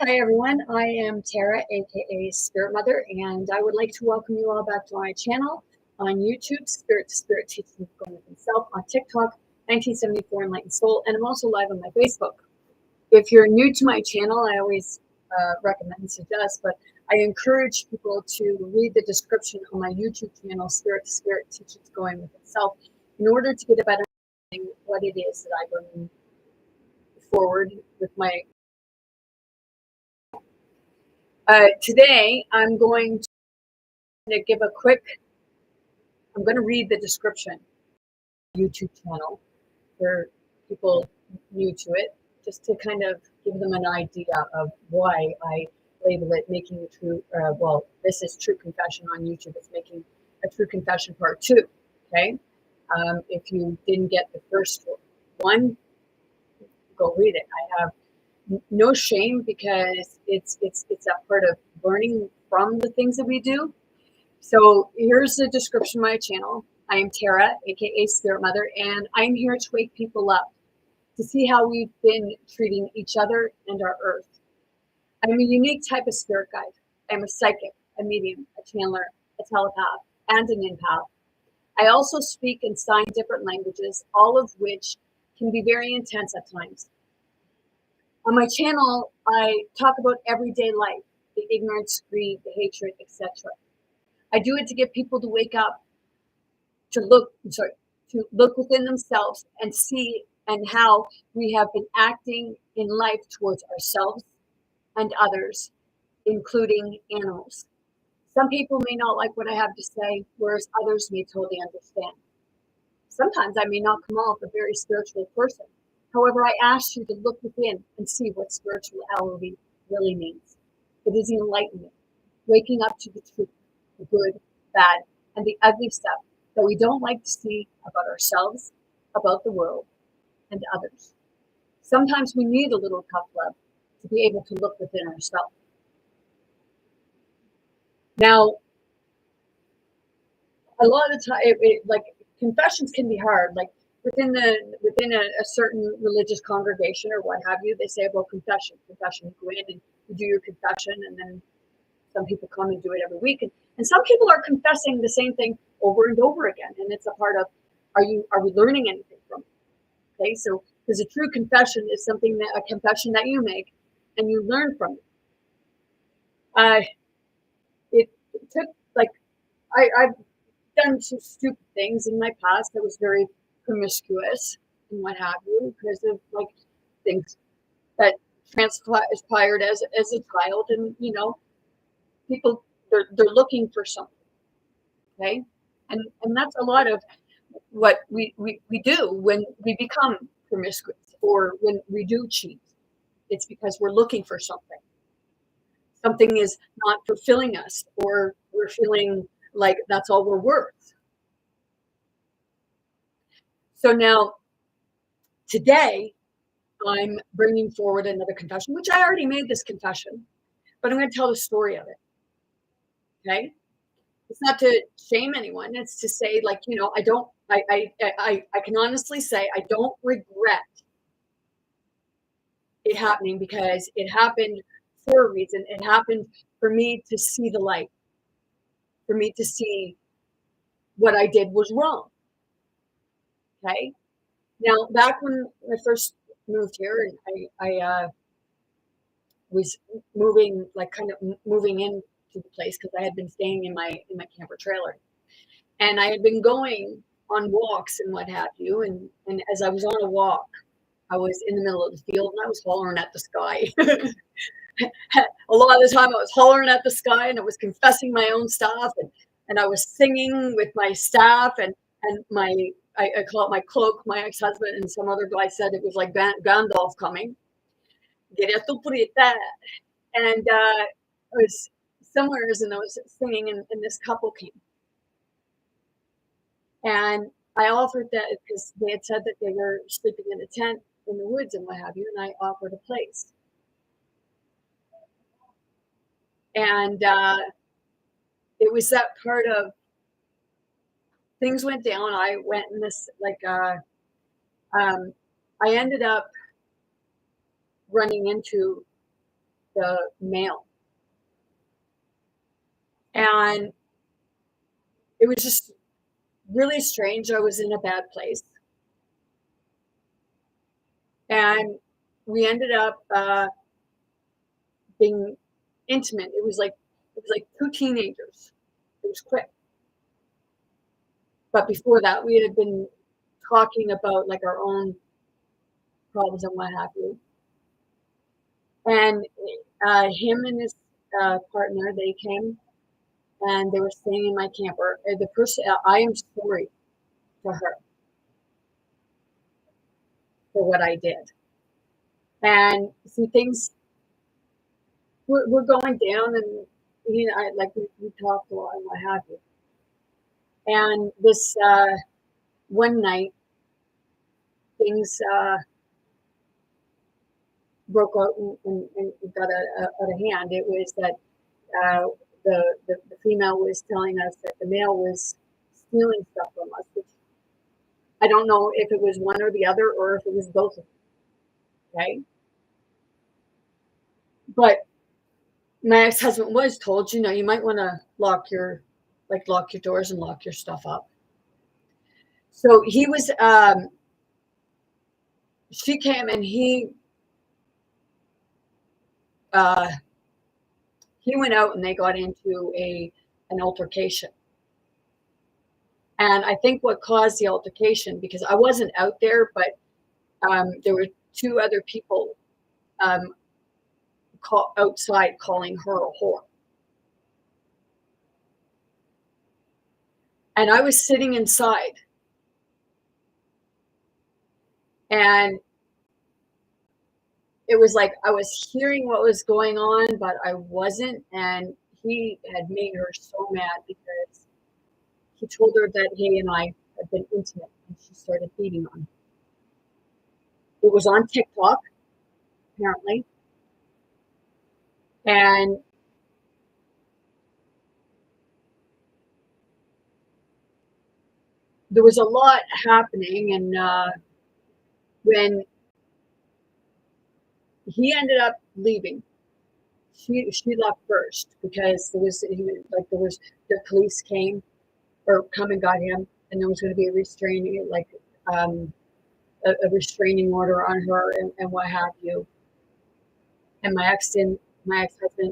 Hi everyone, I am Tara, aka Spirit Mother, and I would like to welcome you all back to my channel on YouTube, Spirit to Spirit Teaching Going Within Self, on TikTok, 1974 Enlightened Soul, and I'm also live on my Facebook. If you're new to my channel, I always recommend and suggest, but I encourage people to read the description on my YouTube channel, Spirit to Spirit Teachings Going Within Self, in order to get a better understanding of what it is that I bring forward with my today, I'm going to give a quick, I'm going to read the description YouTube channel for people new to it, just to kind of give them an idea of why I label it Making True, this is True Confession on YouTube. It's Making a True Confession Part 2, okay? If you didn't get the first one, go read it. I have no shame because it's a part of learning from the things that we do. So here's the description of my channel. I am Tara, aka Spirit Mother, and I'm here to wake people up to see how we've been treating each other and our earth. I'm a unique type of spirit guide. I'm a psychic, a medium, a channeler, a telepath, and an empath. I also speak and sign different languages, all of which can be very intense at times. On my channel, I talk about everyday life, the ignorance, greed, the hatred, etc. I do it to get people to wake up, to look within themselves and see and how we have been acting in life towards ourselves and others, including animals. Some people may not like what I have to say, whereas others may totally understand. Sometimes I may not come off a very spiritual person. However, I ask you to look within and see what spirituality really means. It is enlightenment, waking up to the truth, the good, bad, and the ugly stuff that we don't like to see about ourselves, about the world, and others. Sometimes we need a little tough love to be able to look within ourselves. Now, a lot of the time, like confessions can be hard. Like within a certain religious congregation or what have you, they say about confession. Confession, you go in and you do your confession, and then some people come and do it every week, and some people are confessing the same thing over and over again, and it's a part of are we learning anything from it? Okay, so because a true confession is something that a confession that you make and you learn from it. It took like I've done some stupid things in my past. I was very promiscuous and what have you because of like things that transpired as a child, and people they're looking for something, okay, and that's a lot of what we do when we become promiscuous or when we do cheat. It's because we're looking for something is not fulfilling us, or we're feeling like that's all we're worth. So now today I'm bringing forward another confession, which I already made this confession, but I'm going to tell the story of it, okay? It's not to shame anyone. It's to say, like, I don't, I can honestly say I don't regret it happening because it happened for a reason. It happened for me to see the light, for me to see what I did was wrong. Okay. Now, back when I first moved here, and I was moving, like, kind of moving into the place because I had been staying in my camper trailer, and I had been going on walks and what have you, and as I was on a walk, I was in the middle of the field and I was hollering at the sky. A lot of the time I was hollering at the sky and I was confessing my own stuff, and I was singing with my staff and I call it my cloak. My ex-husband and some other guy said it was like Gandalf coming. Direto Purita. And I was somewhere and I was singing, and this couple came. And I offered that because they had said that they were sleeping in a tent in the woods and what have you, and I offered a place. And it was that part of things went down. I went in this I ended up running into the mail. And it was just really strange. I was in a bad place. And we ended up being intimate. It was like two teenagers. It was quick. But before that, we had been talking about like our own problems and what have you. And him and his partner, they came and they were staying in my camper. The person, I am sorry to her for what I did. And see, things we're going down, and we talked a lot and what have you. And this one night, things broke out and got out of hand. It was that uh, the female was telling us that the male was stealing stuff from us, which I don't know if it was one or the other or if it was both of them. Okay, but my ex-husband was told, you might want to lock your doors and lock your stuff up. So he was, she came and uh, he went out and they got into an altercation. And I think what caused the altercation, because I wasn't out there, but there were two other people um, outside calling her a whore. And I was sitting inside, and it was like I was hearing what was going on, but I wasn't. And he had made her so mad because he told her that he and I had been intimate, and she started beating on him. It was on TikTok, apparently. And there was a lot happening. And when he ended up leaving, she left first because the police came or come and got him, and there was going to be a um, a restraining order on her and what have you. And my ex-husband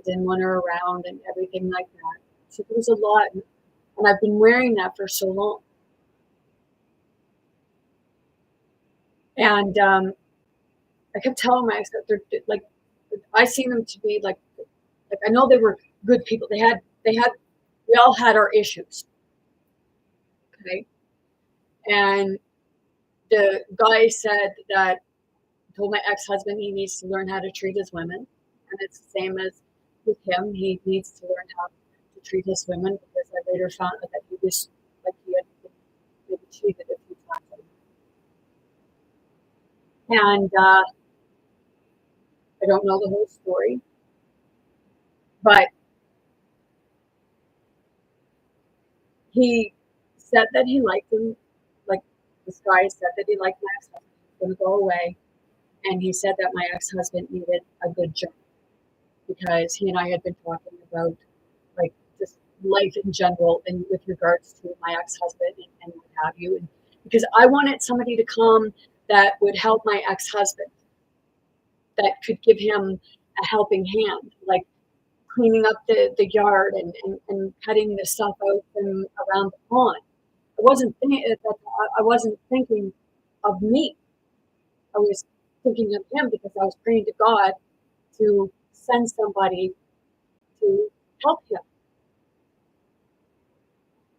didn't want her around and everything like that. So there was a lot, and I've been wearing that for so long. And I kept telling my ex that they're like, I seen them to be like I know they were good people. We all had our issues, okay? And the guy said that told my ex-husband he needs to learn how to treat his women, and it's the same as with him. He needs to learn how to treat his women because I later found out that he was like he had been cheated a few times. And I don't know the whole story, but he said that he liked him. Like this guy said that he liked my ex-husband. He was going to go away, and he said that my ex-husband needed a good job because he and I had been talking about like just life in general and with regards to my ex-husband and what have you. And because I wanted somebody to come that would help my ex-husband, that could give him a helping hand, like cleaning up the yard and cutting the stuff out from around the pond. I wasn't thinking of me. I was thinking of him because I was praying to God to send somebody to help him.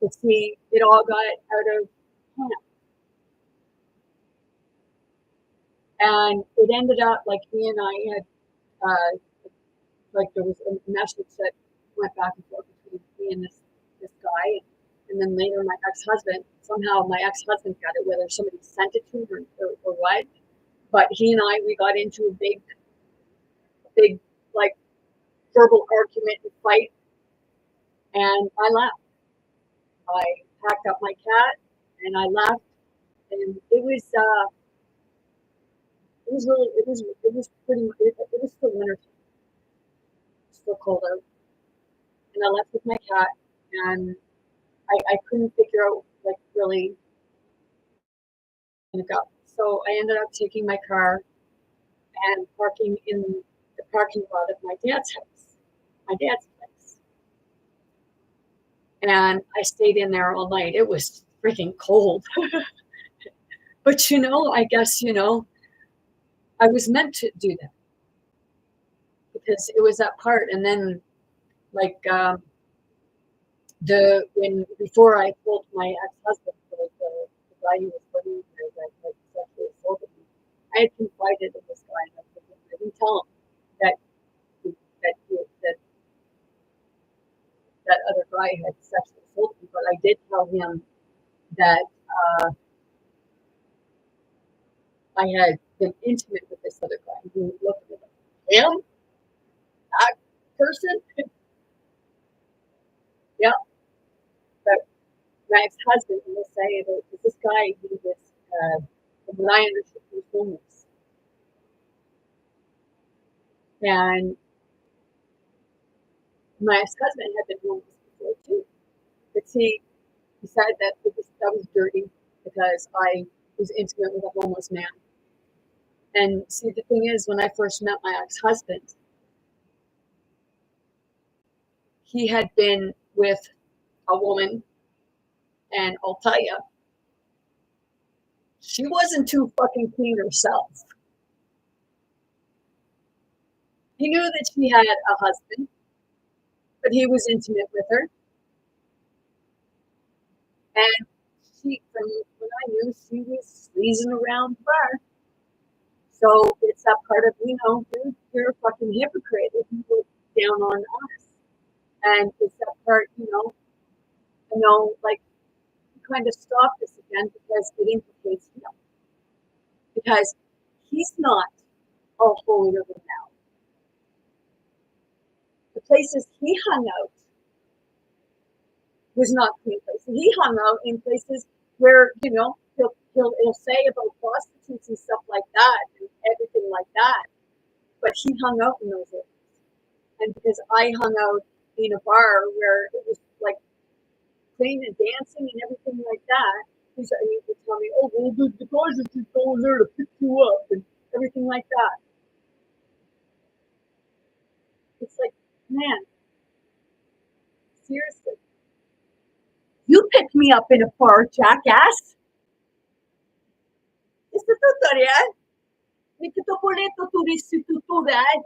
But see, it all got out of hand. And it ended up like he and I had, like there was a message that went back and forth between me and this guy. And then later somehow my ex-husband got it, whether somebody sent it to him or what. But he and we got into a big, like verbal argument and fight. And I left. I packed up my cat and I left. And it was pretty much, it was for winter time. still cold out, and I left with my cat, and I couldn't figure out like really gonna go. So I ended up taking my car and parking in the parking lot of my dad's house, my dad's place. And I stayed in there all night. It was freaking cold. But I guess, I was meant to do that because it was that part. And then like before I told my ex-husband, the guy who was living there that sexually assaulted me, I had confided in this guy, and I didn't tell him that that that that other guy had sexually assaulted me, but I did tell him that I had been intimate with this other guy. He looked at me like, him, that person. Yeah, but my ex-husband will say that this guy, he was, from what I understood, he was homeless, and my ex-husband had been homeless before too. But see, he said that that was dirty because I was intimate with a homeless man. And see, the thing is, when I first met my ex-husband, he had been with a woman, and I'll tell you, she wasn't too fucking clean herself. He knew that she had a husband, but he was intimate with her. And from what I knew, she was sleazing around the bar. So it's that part of, you're a fucking hypocrite if you look down on us. And it's that part, like, kind of stop this again because it implicates him. Because he's not all holier than thou. The places he hung out was not clean places. He hung out in places where, he'll say about prostitutes and stuff like that and everything like that. But he hung out in those areas. And because I hung out in a bar where it was like clean and dancing and everything like that, he would tell me, oh, well, the guys are just going there to pick you up and everything like that. It's like, man, seriously. You picked me up in a bar, jackass. It's a tutorial. It's a boleto turístico, right?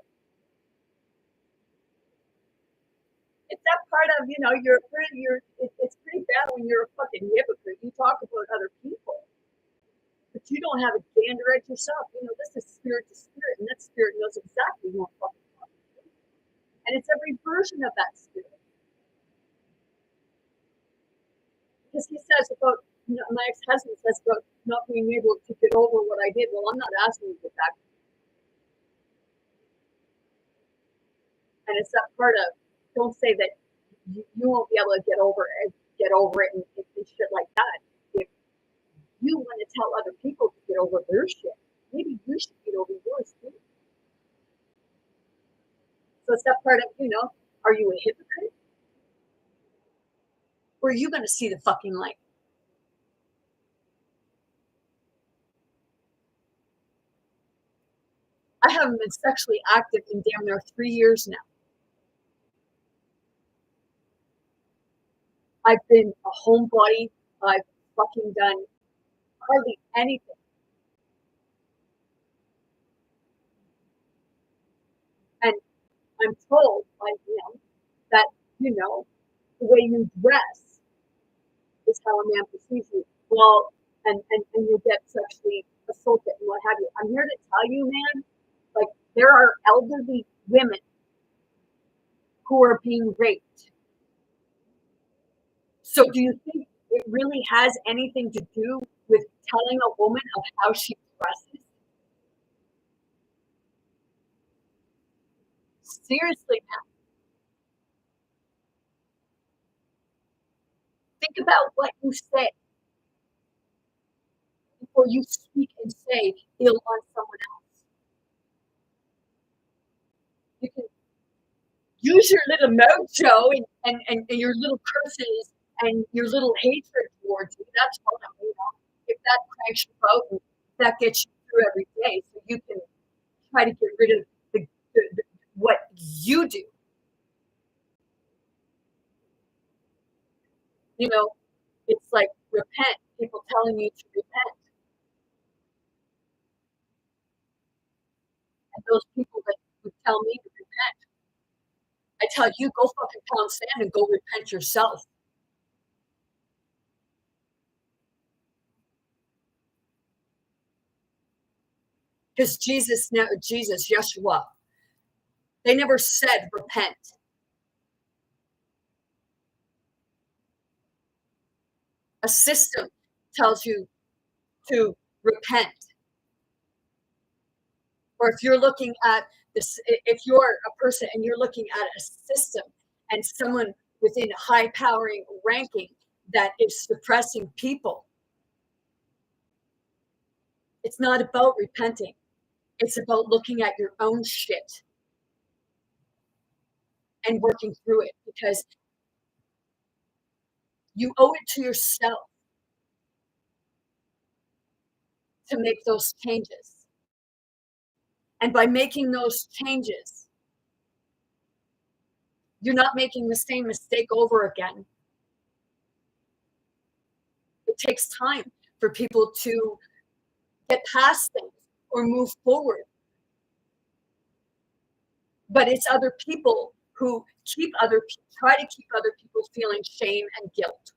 It's that part of, it's pretty bad when you're a fucking hypocrite. You talk about other people, but you don't have a gander at yourself. This is spirit to spirit, and that spirit knows exactly who I'm fucking talking to. And it's every version of that spirit. Because he says about, my ex-husband says about not being able to get over what I did. Well, I'm not asking you to get back. And it's that part of, don't say that you won't be able to get over it and shit like that. If you want to tell other people to get over their shit, maybe you should get over yours too. So it's that part of, are you a hypocrite? Or are you going to see the fucking light? I haven't been sexually active in damn near 3 years now. I've been a homebody. I've fucking done hardly anything. And I'm told by him that, the way you dress is how a man perceives you. Well, and you get sexually assaulted and what have you. I'm here to tell you, man, like, there are elderly women who are being raped. So do you think it really has anything to do with telling a woman of how she dresses? Seriously, man, think about what you say before you speak and say ill on someone else. You can use your little mojo and your little curses and your little hatred towards you. That's fine. If that cranks you out and that gets you through every day, so you can try to get rid of the what you do. You know, it's like repent. People telling you to repent, and those people that would tell me to repent, I tell you, go fucking pound sand and go repent yourself. Because Jesus, Yeshua, they never said repent. A system tells you to repent. Or if you're looking at this, if you're a person and you're looking at a system and someone within a high powering ranking that is suppressing people, it's not about repenting. It's about looking at your own shit and working through it because you owe it to yourself to make those changes. And by making those changes, you're not making the same mistake over again. It takes time for people to get past things or move forward. But it's other people who try to keep other people feeling shame and guilt.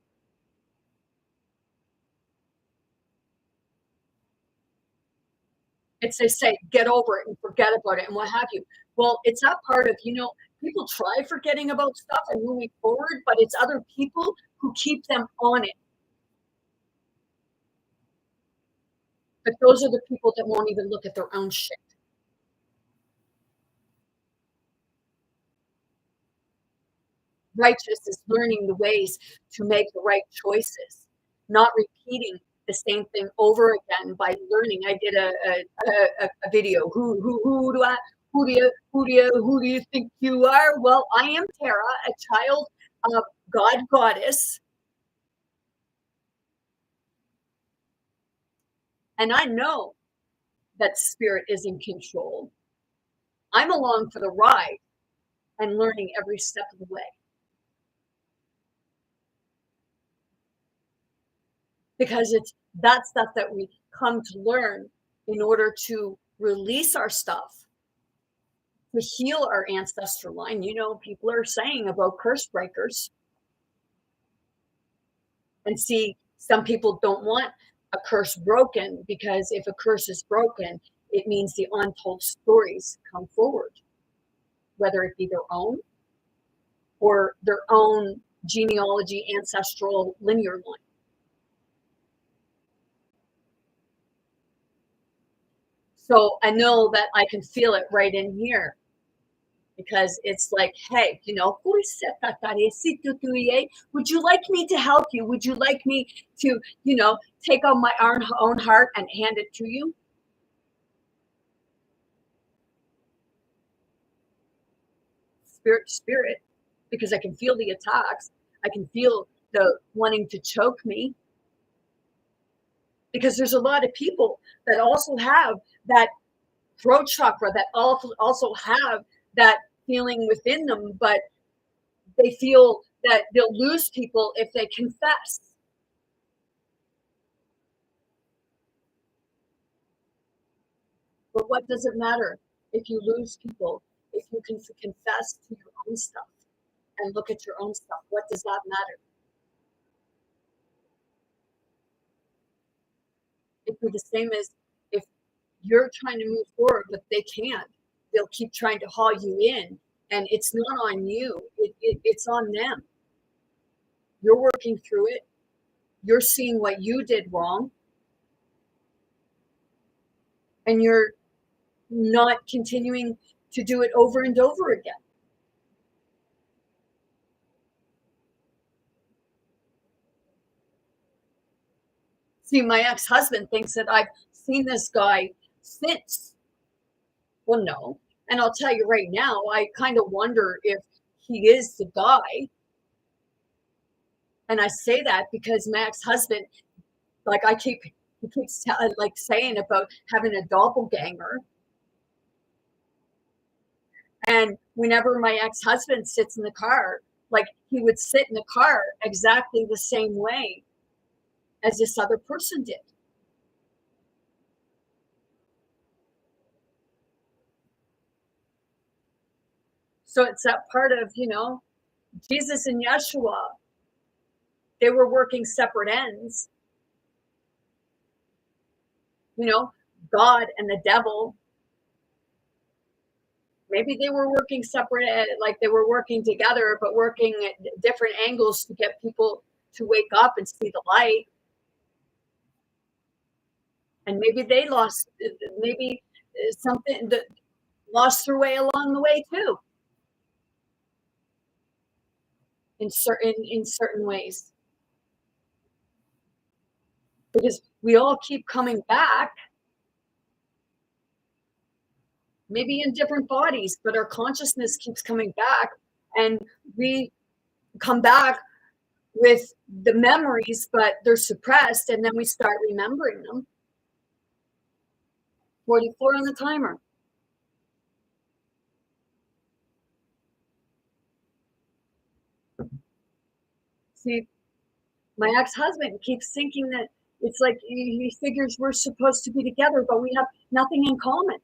It's they say, get over it and forget about it and what have you. Well, it's that part of, people try forgetting about stuff and moving forward, but it's other people who keep them on it. But those are the people that won't even look at their own shit. Righteous is learning the ways to make the right choices, not repeating the same thing over again by learning. I did a video. Who do you think you are? Well, I am Tara, a child of God goddess, and I know that spirit is in control. I'm along for the ride and learning every step of the way. Because it's that stuff that we come to learn in order to release our stuff, to heal our ancestral line. People are saying about curse breakers. And see, some people don't want a curse broken because if a curse is broken, it means the untold stories come forward, whether it be their own or their own genealogy, ancestral linear line. So I know that I can feel it right in here because it's like, hey, would you like me to help you? Would you like me to, take on my own heart and hand it to you? Spirit to spirit, because I can feel the attacks. I can feel the wanting to choke me. Because there's a lot of people that also have that throat chakra, that also have that feeling within them, but they feel that they'll lose people if they confess. But what does it matter if you lose people, if you can confess to your own stuff and look at your own stuff? What does that matter? It'd be the same as if you're trying to move forward, but they can't. They'll keep trying to haul you in, and it's not on you. It's on them. You're working through it. You're seeing what you did wrong, and you're not continuing to do it over and over again. See, my ex-husband thinks that I've seen this guy since. Well, no. And I'll tell you right now, I kind of wonder if he is the guy. And I say that because my ex-husband, like he keeps like saying about having a doppelganger. And whenever my ex-husband sits in the car, like he would sit in the car exactly the same way as this other person did. So it's that part of, Jesus and Yeshua, they were working separate ends. God and the devil, maybe they were working separate, like they were working together, but working at different angles to get people to wake up and see the light. And maybe they lost, maybe something that lost their way along the way too, in certain ways, because we all keep coming back, maybe in different bodies, but our consciousness keeps coming back, and we come back with the memories, but they're suppressed, and then we start remembering them. 44 on the timer. See, my ex-husband keeps thinking that it's like he figures we're supposed to be together, but we have nothing in common.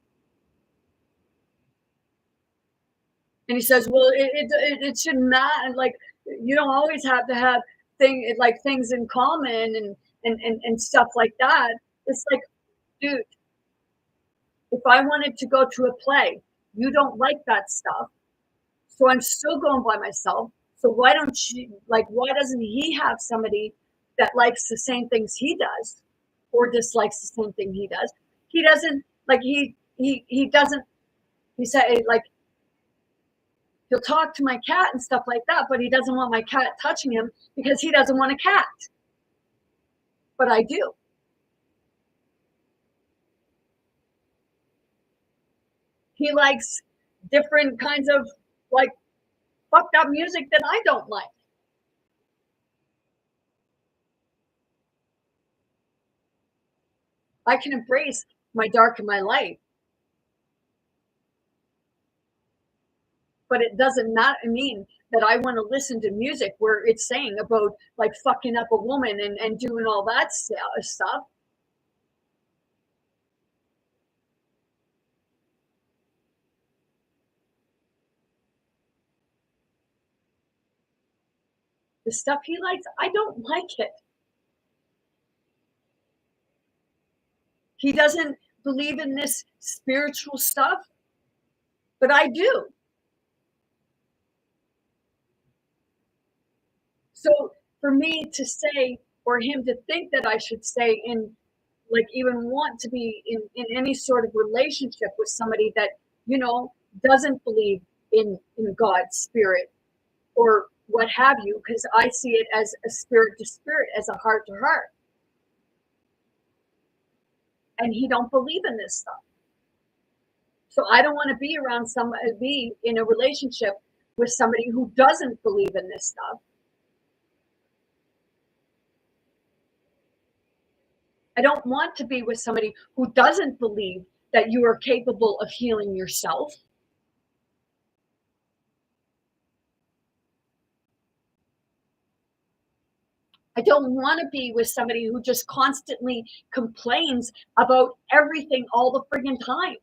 And he says, well, it shouldn't matter. Like, you don't always have to have things in common and stuff like that. It's like, dude, if I wanted to go to a play, you don't like that stuff. So I'm still going by myself. So why doesn't he have somebody that likes the same things he does or dislikes the same thing he does? He doesn't like he doesn't he said like he'll talk to my cat and stuff like that, but he doesn't want my cat touching him because he doesn't want a cat. But I do. He likes different kinds of like fucked up music that I don't like. I can embrace my dark and my light, but it doesn't mean that I want to listen to music where it's saying about like fucking up a woman and doing all that stuff. The stuff he likes, I don't like it. He doesn't believe in this spiritual stuff, but I do. So for me to say, or him to think that I should say in like even want to be in any sort of relationship with somebody that, you know, doesn't believe in God's spirit or what have you, because I see it as a spirit to spirit, as a heart to heart. And he don't believe in this stuff. So I don't want to be in a relationship with somebody who doesn't believe in this stuff. I don't want to be with somebody who doesn't believe that you are capable of healing yourself. I don't want to be with somebody who just constantly complains about everything all the friggin' time.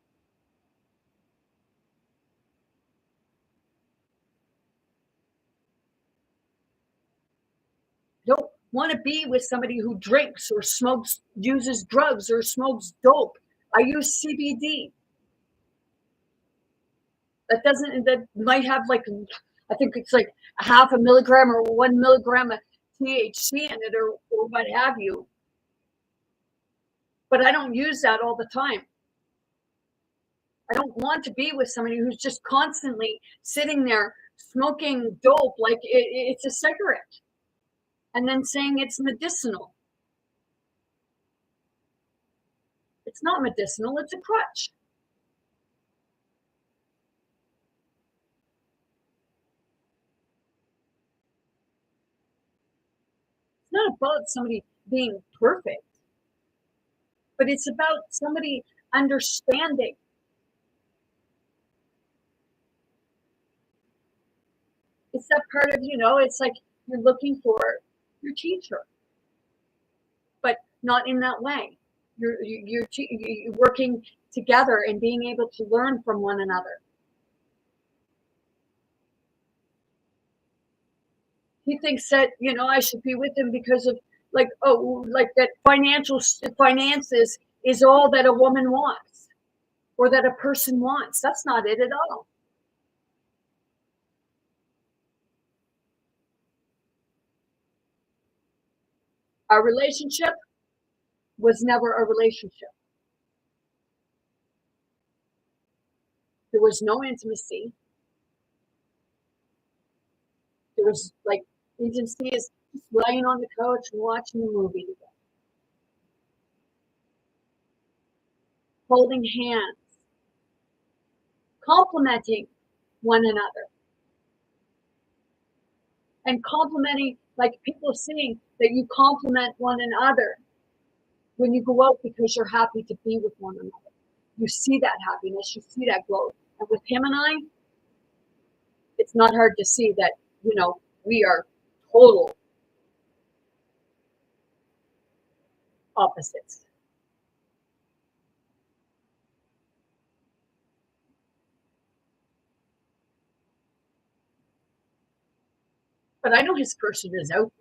I don't want to be with somebody who drinks or smokes, uses drugs or smokes dope. I use CBD. That might have like, I think it's like a half a milligram or 1 milligram of THC in it or what have you. But I don't use that all the time. I don't want to be with somebody who's just constantly sitting there smoking dope like it's a cigarette and then saying it's medicinal. It's not medicinal, it's a crutch. about somebody being perfect, but it's about somebody understanding. It's that part of, it's like you're looking for your teacher, but not in that way. You're working together and being able to learn from one another. He thinks that, I should be with him because of like, oh, like that finances is all that a woman wants or that a person wants. That's not it at all. Our relationship was never a relationship. There was no intimacy. There was like intimacy is just laying on the couch and watching a movie together, holding hands, complimenting one another, and complimenting, like people seeing that you compliment one another when you go out because you're happy to be with one another. You see that happiness, you see that growth. And with him and I, it's not hard to see that, we are total opposites. But I know his person is out.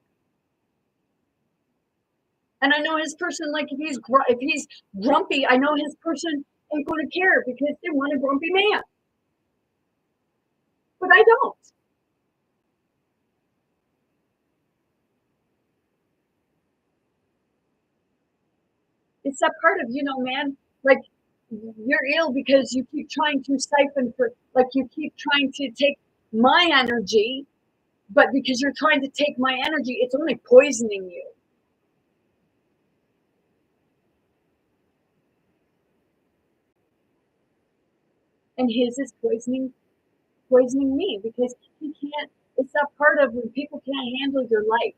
And I know his person, like if he's grumpy, I know his person ain't going to care because they want a grumpy man. But I don't. It's that part of, man, like you're ill because you keep trying to siphon for, like you keep trying to take my energy, but because you're trying to take my energy, it's only poisoning you. And his is poisoning me because he can't. It's that part of when people can't handle your life.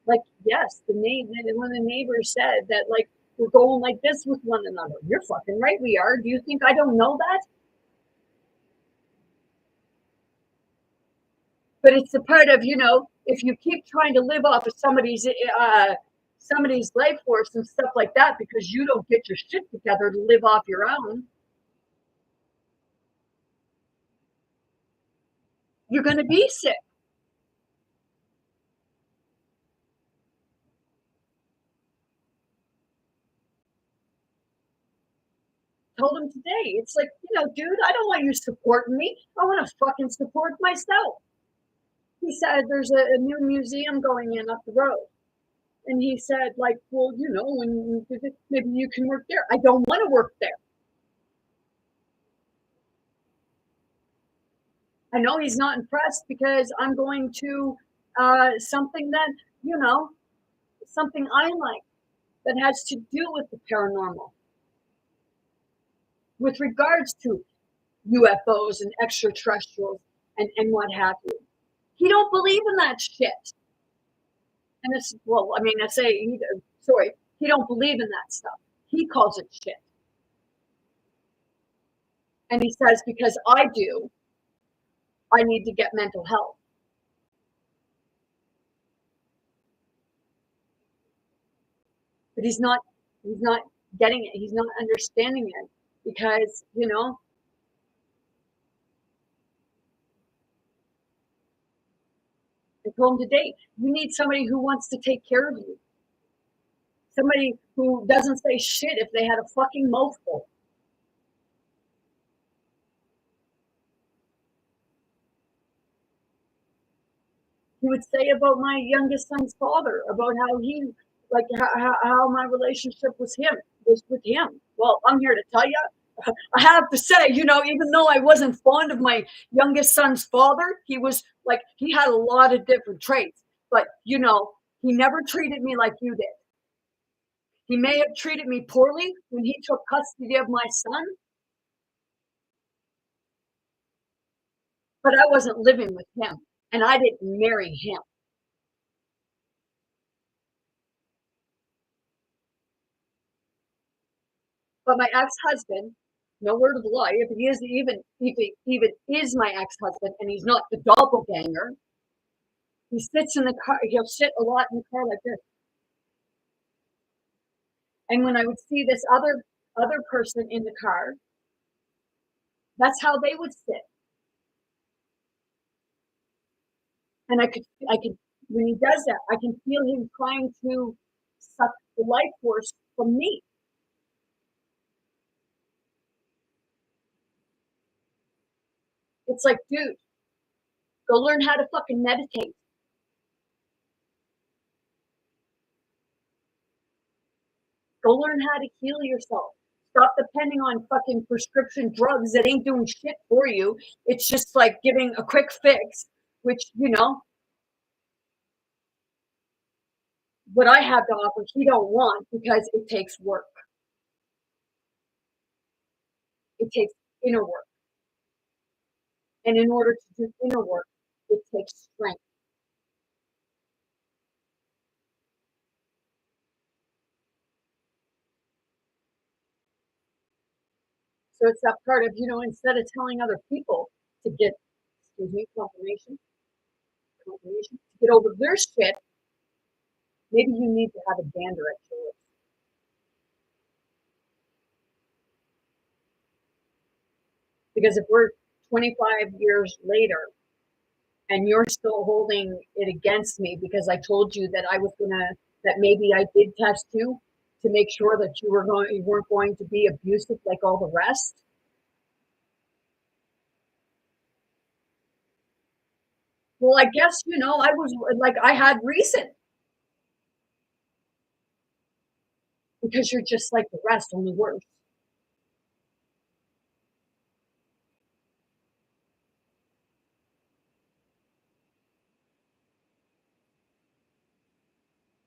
Like, yes, when the neighbor said that, like, we're going like this with one another. You're fucking right, we are. Do you think I don't know that? But it's the part of, if you keep trying to live off of somebody's life force and stuff like that because you don't get your shit together to live off your own, you're going to be sick. Told him today, it's like, dude, I don't want you supporting me. I want to fucking support myself. He said there's a new museum going in up the road. And he said, like, well, when maybe you can work there. I don't want to work there. I know he's not impressed because I'm going to something that, something I like that has to do with the paranormal with regards to UFOs and extraterrestrials and what have you. He don't believe in that shit. And it's, well, I mean, sorry, he don't believe in that stuff. He calls it shit. And he says, because I do, I need to get mental health. But he's not getting it. He's not understanding it because, I told him today, you need somebody who wants to take care of you. Somebody who doesn't say shit if they had a fucking mouthful. He would say about my youngest son's father, about how he, like, how my relationship was with him. Well, I'm here to tell you, I have to say, even though I wasn't fond of my youngest son's father, he was like, he had a lot of different traits, but he never treated me like you did. He may have treated me poorly when he took custody of my son, but I wasn't living with him. and I didn't marry him. But my ex-husband, no word of a lie, if he is even is my ex-husband and he's not the doppelganger, he sits in the car, he'll sit a lot in the car like this. And when I would see this other person in the car, that's how they would sit. And I could when he does that, I can feel him trying to suck the life force from me. It's like, dude, go learn how to fucking meditate. Go learn how to heal yourself. Stop depending on fucking prescription drugs that ain't doing shit for you. It's just like giving a quick fix, which, what I have to offer, he don't want because it takes work. It takes inner work. And in order to do inner work, it takes strength. So it's that part of, instead of telling other people to get, excuse me, confirmation, to get over their shit, maybe you need to have a dander at your lips. Because if we're 25 years later and you're still holding it against me because I told you that that maybe I did test you to make sure that you weren't going to be abusive like all the rest. Well, I guess, I was like, I had reason. Because you're just like the rest, only worse.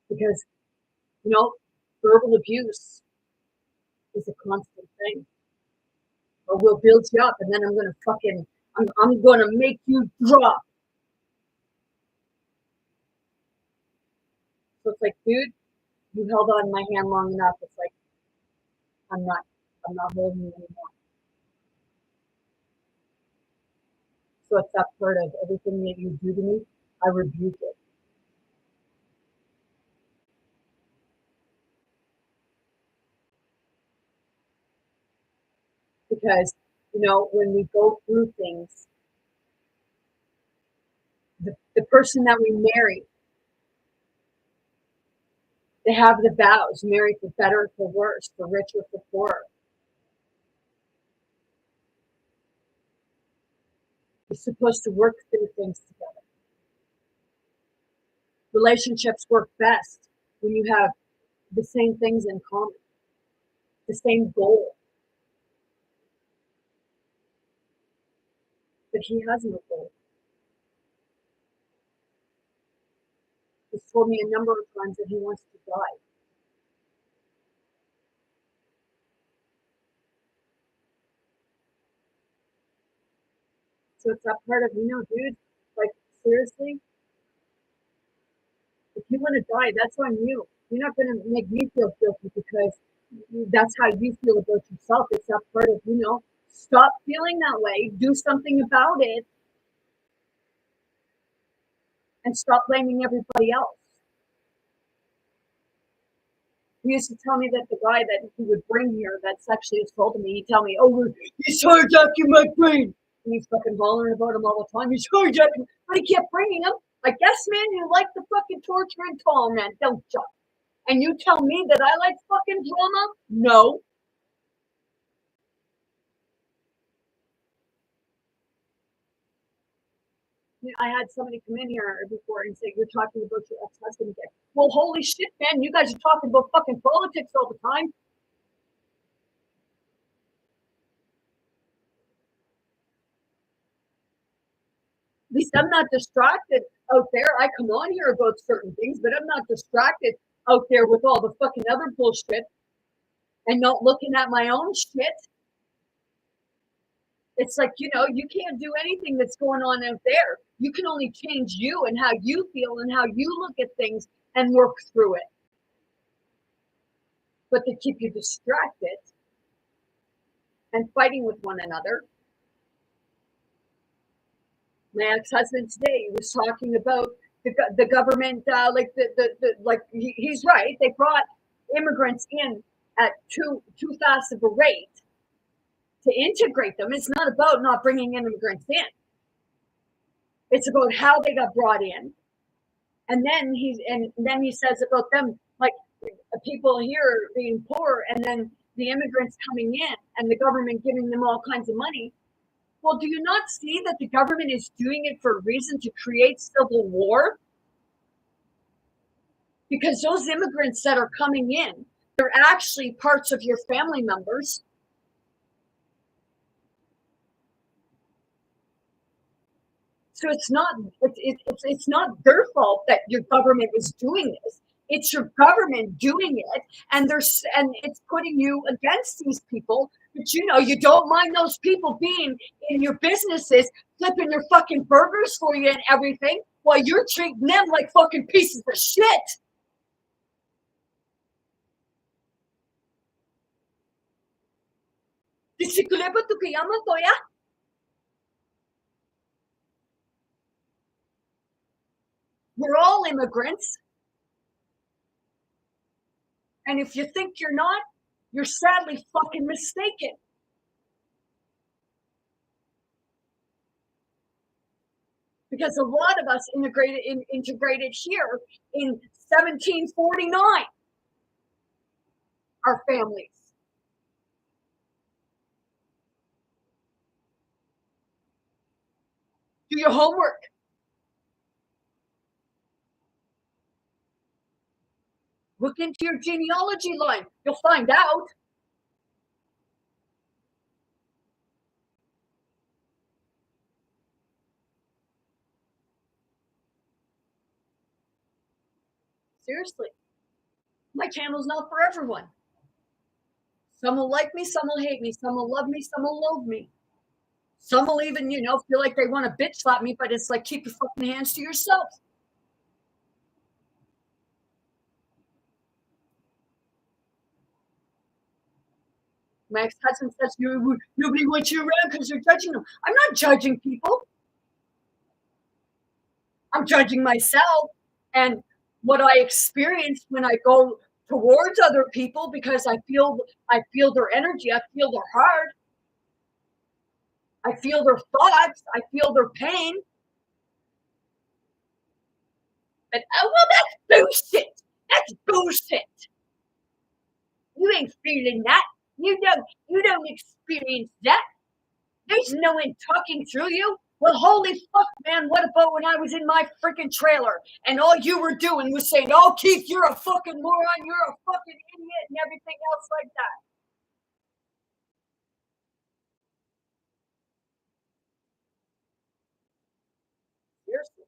Because, verbal abuse is a constant thing. Or we'll build you up and then I'm gonna make you drop. So it's like, dude, you held on my hand long enough. It's like, I'm not holding you anymore. So it's that part of everything that you do to me, I rebuke it. Because, when we go through things, the person that we marry, they have the vows, marry for better, for worse, for richer, for poorer. You're supposed to work through things together. Relationships work best when you have the same things in common, the same goal. But he has no goal. He's told me a number of times that he wants to die. So it's that part of, dude, like, seriously, if you want to die, that's on you. You're not going to make me feel guilty because that's how you feel about yourself. It's that part of, stop feeling that way, do something about it, and stop blaming everybody else. He used to tell me that the guy that he would bring here that sexually assaulted me, he'd tell me, oh, he's hijacking my brain. And he's fucking hollering about him all the time. He's hijacking, but he kept bringing him. I guess, man, you like the fucking torture and torment, don't you? And you tell me that I like fucking drama? No. I had somebody come in here before and say, you're talking about your ex-husband again. Well, holy shit, man, you guys are talking about fucking politics all the time. At least I'm not distracted out there. I come on here about certain things, but I'm not distracted out there with all the fucking other bullshit and not looking at my own shit. It's like, you can't do anything that's going on out there. You can only change you and how you feel and how you look at things and work through it. But to keep you distracted and fighting with one another. My ex-husband today was talking about the government, like he's right. They brought immigrants in at too fast of a rate to integrate them. It's not about not bringing immigrants in. It's about how they got brought in, and then he says about them like people here being poor, and then the immigrants coming in, and the government giving them all kinds of money. Well, do you not see that the government is doing it for a reason to create civil war? Because those immigrants that are coming in, they're actually parts of your family members. So it's not their fault that your government is doing this. It's your government doing it, and it's putting you against these people. But you don't mind those people being in your businesses, flipping your fucking burgers for you and everything, while you're treating them like fucking pieces of shit. We're all immigrants. And if you think you're not, you're sadly fucking mistaken. Because a lot of us integrated here in 1749, our families. Do your homework. Look into your genealogy line. You'll find out. Seriously. My channel's not for everyone. Some will like me, some will hate me, some will love me, some will loathe me. Some will even, feel like they want to bitch slap me, but it's like, keep your fucking hands to yourself. My ex-husband says, nobody wants you around because you're judging them. I'm not judging people. I'm judging myself and what I experience when I go towards other people, because I feel their energy. I feel their heart. I feel their thoughts. I feel their pain. But well, that's bullshit. That's bullshit. You ain't feeling that. You don't experience that. There's no one talking through you. Well, holy fuck, man, what about when I was in my freaking trailer and all you were doing was saying, oh, Keith, you're a fucking moron, you're a fucking idiot, and everything else like that? Seriously.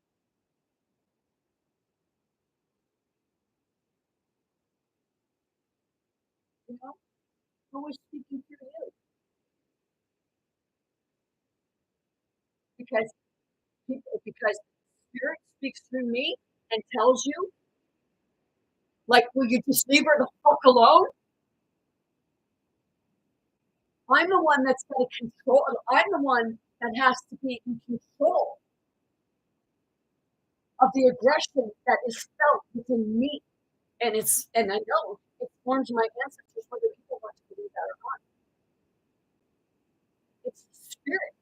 You know, who was speaking through you? Because because spirit speaks through me and tells you, like, will you just leave her the fuck alone? I'm the one that's got to control. I'm the one that has to be in control of the aggression that is felt within me. And I know it forms my ancestors, whether people want to believe that or not. It's spirit.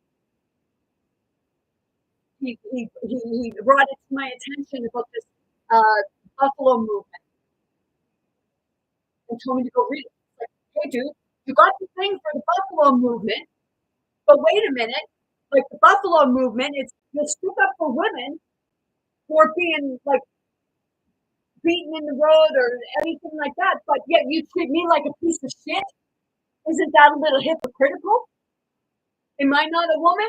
He brought it to my attention about this Buffalo movement and told me to go read it. Like, hey, dude, you got the thing for the Buffalo movement, but wait a minute. Like, the Buffalo movement, it's you stick up for women who are being like beaten in the road or anything like that, but yet you treat me like a piece of shit. Isn't that a little hypocritical? Am I not a woman?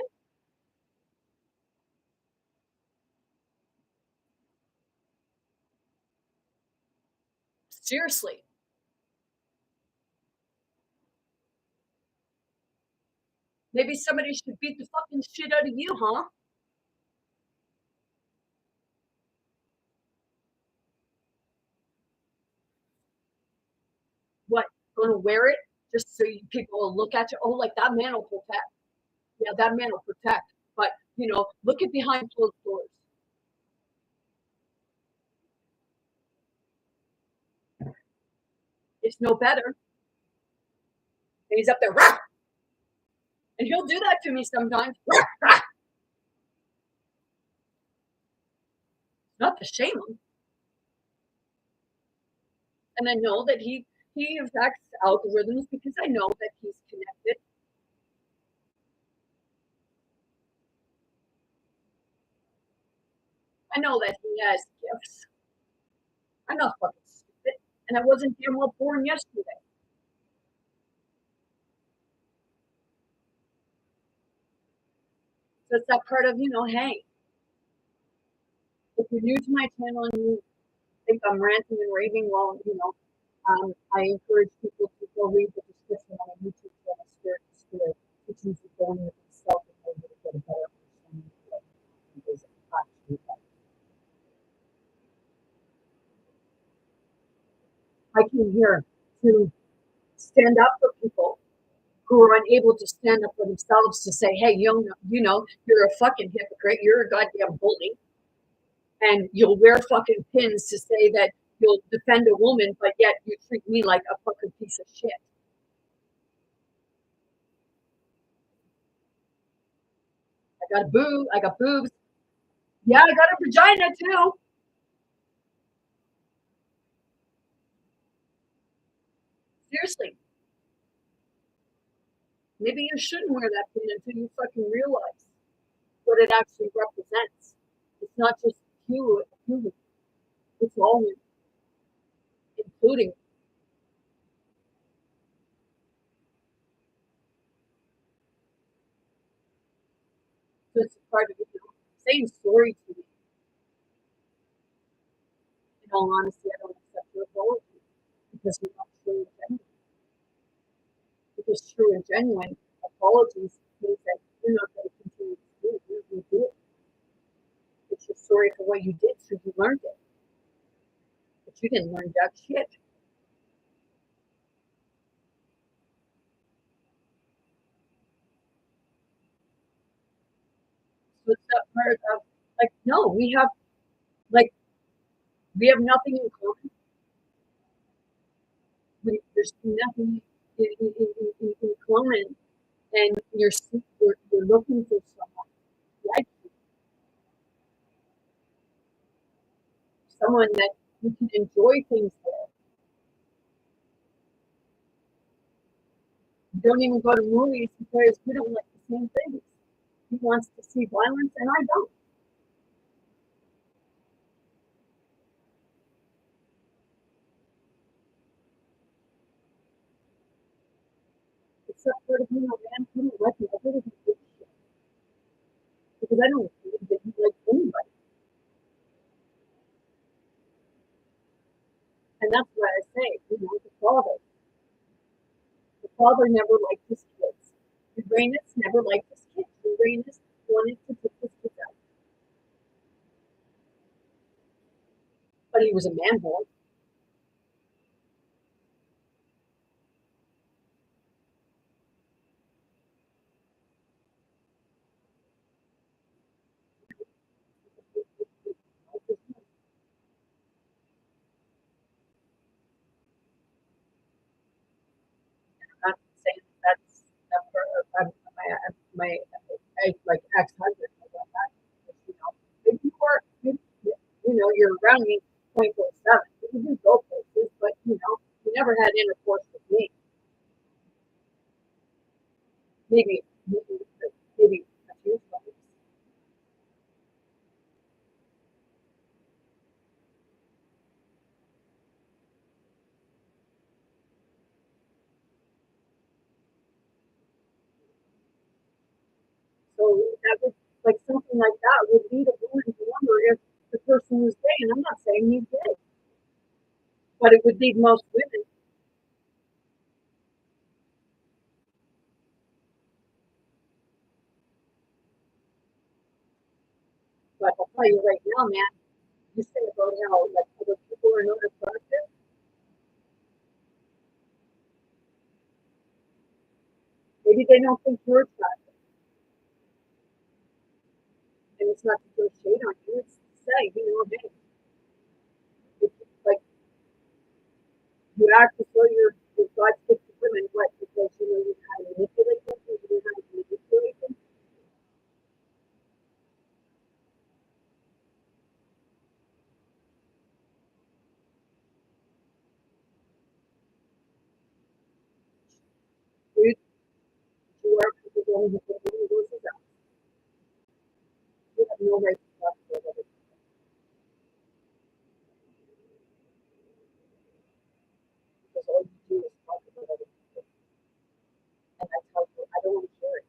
Seriously. Maybe somebody should beat the fucking shit out of you, huh? going to wear it just so people will look at you. Oh, like that man will protect. Yeah, that man will protect. But, look at behind closed doors. It's no better. And he's up there, rah! And he'll do that to me sometimes. Rah, rah. Not to shame him. And I know that he affects algorithms because I know that he's connected. I know that he has gifts. I'm not fucking stupid. And I wasn't damn well born yesterday. So it's that part of, hey, if you're new to my channel and you think I'm ranting and raving, well, I encourage people to go read the description on my YouTube channel, Spirit to Spirit, which is going with itself in order to get a better understanding of what is actually like. I came here to stand up for people who are unable to stand up for themselves to say, hey, you're a fucking hypocrite. You're a goddamn bully. And you'll wear fucking pins to say that you'll defend a woman, but yet you treat me like a fucking piece of shit. I got boobs. Yeah, I got a vagina too. Seriously. Maybe you shouldn't wear that pin until you fucking realize what it actually represents. It's not just human. It's all including. So it's part of same story to me. In all honesty, I don't accept your apology because you're not true and genuine. Because true and genuine apologies means that you're not going to continue to do it. You're going to do it. It's your story for what you did, so you learned it. But you didn't learn that shit. So it's that part of like, no, like we have nothing in common. There's nothing in common, and you're looking for someone like you, someone that you can enjoy things with. You don't even go to movies because we don't like the same things. He wants to see violence, and I don't. It's that part of man, I don't like him. I really don't give a shit because I don't believe that he likes anybody, and that's why I say, the father never liked his kids. Uranus never liked his kids. Uranus wanted to take his kids out, but he was a man boy. I'm not saying that's my like ex-husband or whatnot. Maybe you're around me 24/7. You do go places, but you never had intercourse with me. Maybe a few times. So that would like something like that would lead a woman to wonder if the person was gay. And I'm not saying he's gay, but it would lead most women. But I'll tell you right now, man, you say about how like other people are not attractive. maybe they don't think you're attractive. And it's not to throw shade on you, it's to say, hey, like, you act as though you're God's gift to women, what, because you how to manipulate them, you know how to manipulate them. You are people who put any voices out. You have no right to talk about other people. Because all you do is talk about other people. And I tell you, I don't want to hear it.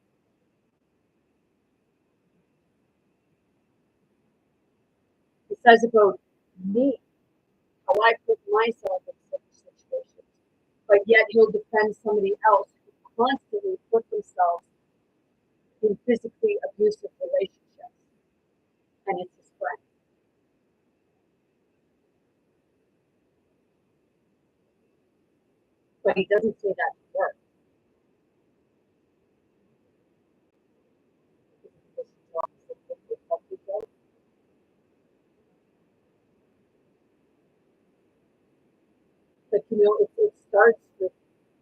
He says about me, how I put myself in such situations. But yet he'll defend somebody else who constantly put themselves in physically abusive relationships. And it's his friend. But he doesn't say that to work. But it starts with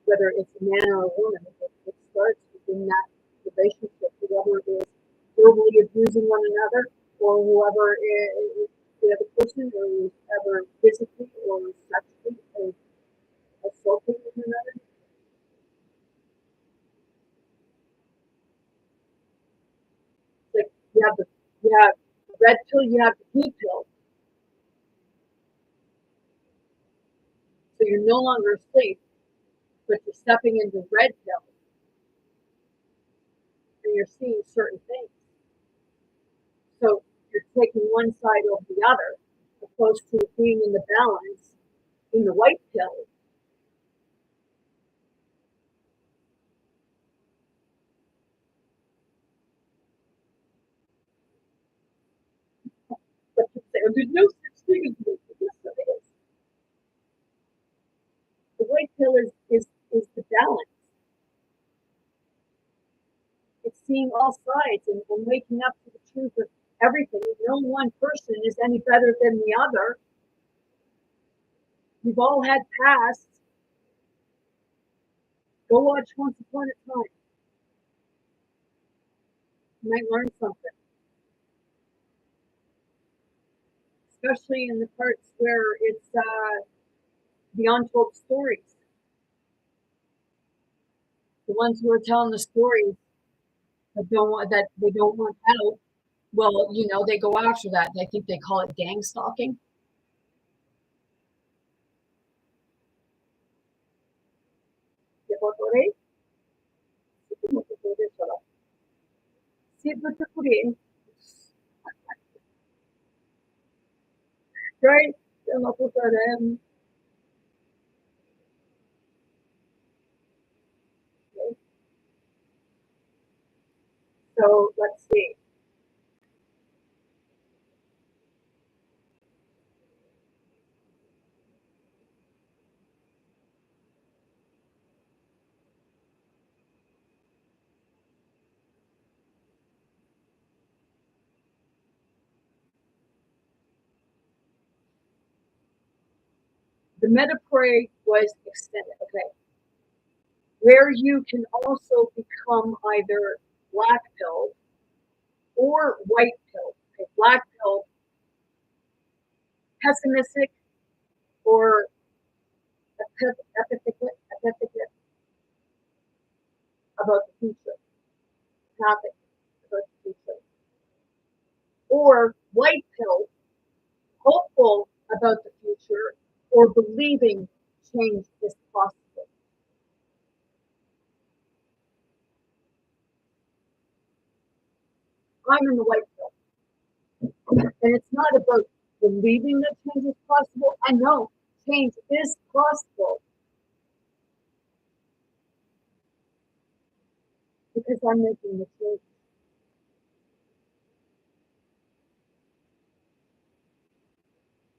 whether it's a man or a woman, it starts within that relationship, whoever is verbally abusing one another, or whoever is the other person, or whoever physically or sexually assaulting one another. Like you have the red pill, you have the blue pill, so you're no longer asleep, but you're stepping into red pill, and you're seeing certain things. So you're taking one side over the other, opposed to being in the balance in the white pill. But you say, oh, there's no such thing as blue pill. Yes, there is. The white pill is the balance. It's seeing all sides and waking up to the truth of everything. No one person is any better than the other. We've all had pasts. Go watch Once Upon a Time. You might learn something. Especially in the parts where it's the untold stories. The ones who are telling the stories that they don't want out. Well, they go after that. I think they call it gang stalking. Right? So let's see. The metaprey was extended. Okay. Where you can also become either black pill or white pill. Okay, black pill, pessimistic or apathetic about the future, apathic about the future. Or white pill, hopeful about the future or believing change is possible. I'm in the white pill. And it's not about believing that change is possible. I know change is possible because I'm making the change.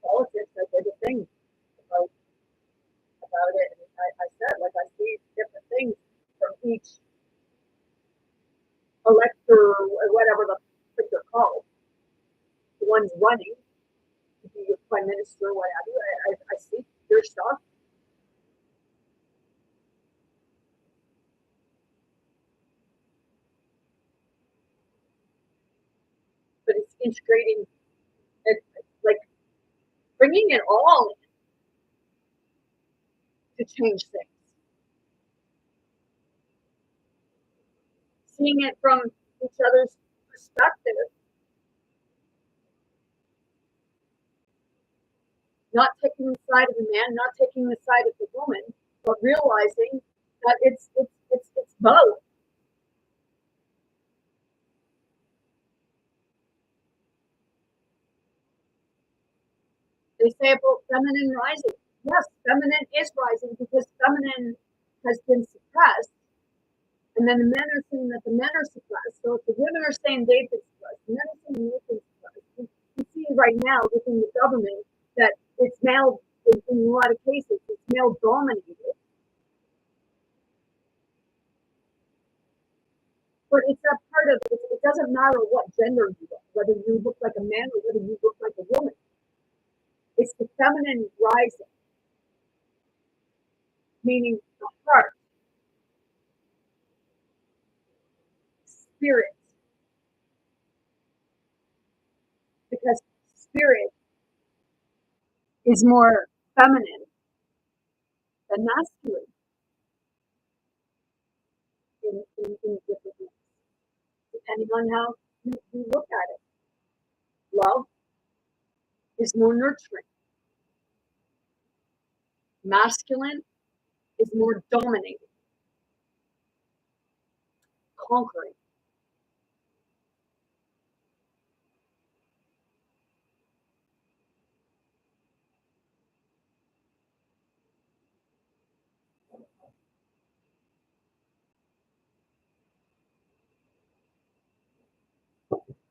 Politics, I did a thing about it. And I said, like, I see different things from each posts or what have you. I see their stuff. But it's integrating it, like bringing it all in to change things. Seeing it from each other's perspective, not taking the side of the man, not taking the side of the woman, but realizing that it's both. They say about feminine rising. Yes, feminine is rising because feminine has been suppressed. And then the men are saying that the men are suppressed. So if the women are saying they've been suppressed, the men are saying they've been suppressed. You see right now within the government that it's male, in a lot of cases, it's male dominated. But it's a part of it. It doesn't matter what gender you are, whether you look like a man or whether you look like a woman. It's the feminine rising, meaning the heart, spirit, because spirit is more feminine than masculine in different ways, depending on how you look at it. Love is more nurturing. Masculine is more dominating, conquering.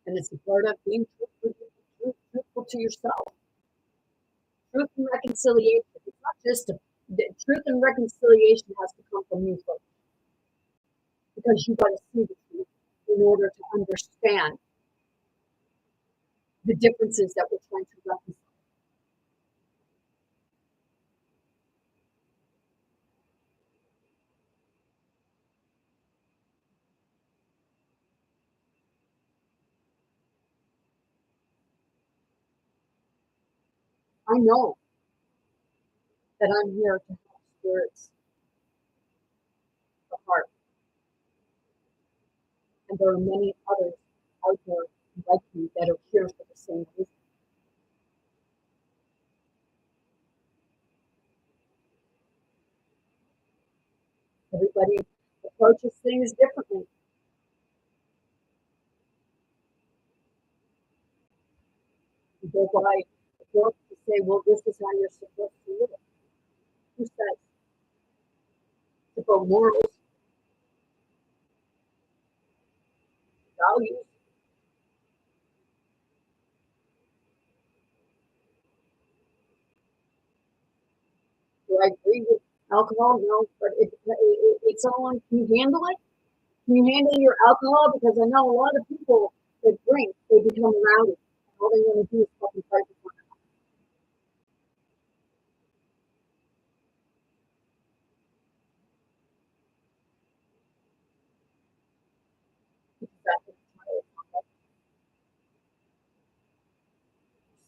And it's a part of being truthful to yourself. Truth and reconciliation. It's not just the truth and reconciliation has to come from you first. Because you got to see the truth in order to understand the differences that we're trying to reconcile. I know that I'm here to help spirits, the heart, and there are many others out there like me that are here for the same reason. Everybody approaches things differently. You go by a book to say, well, this is how you're supposed to live. Who says? It's about morals, values. Do I agree with alcohol? No, but it's all on, can you handle it? Can you handle your alcohol? Because I know a lot of people that drink, they become rowdy. All they want to do is fucking fight with one another.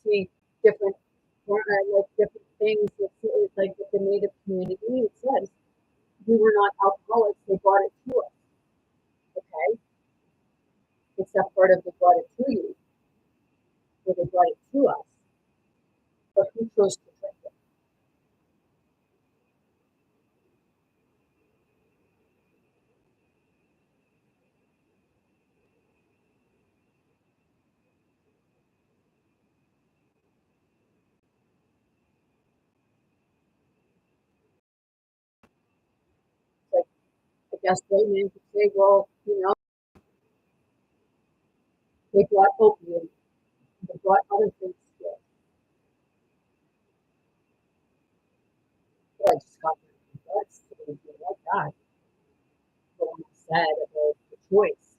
See different, like different things. It's like with the Native community, it says we were not alcoholics; they brought it to us. Okay, it's that part of they brought it to you, where they brought it to us, but who chose to drink it? Like I guess white men could say, well, they brought opium, they brought other things to us. But I just got that's like that. What I said about the choice.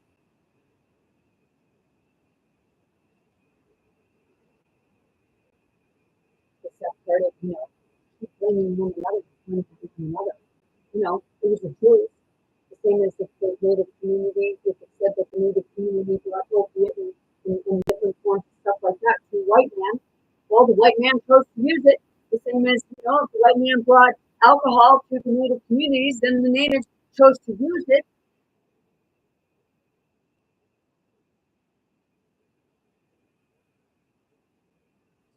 started, keep blaming one another, one another. It was a choice. The same as if the Native community, if it said that the Native community brought opiate in different forms and stuff like that to white man, well, the white man chose to use it. The same as, if the white man brought alcohol to the Native communities, then the natives chose to use it.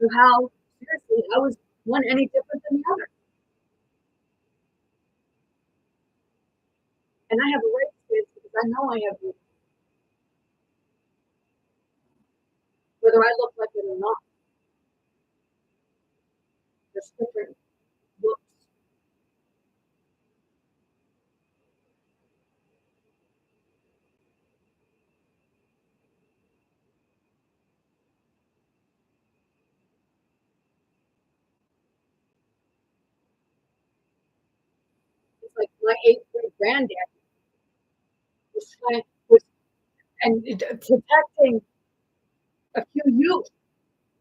So seriously, how is one any different than the other? And I have a right to say this because I know I have roots, whether I look like it or not. There's different looks. It's like my eighth grade granddad was trying was and protecting a few youth.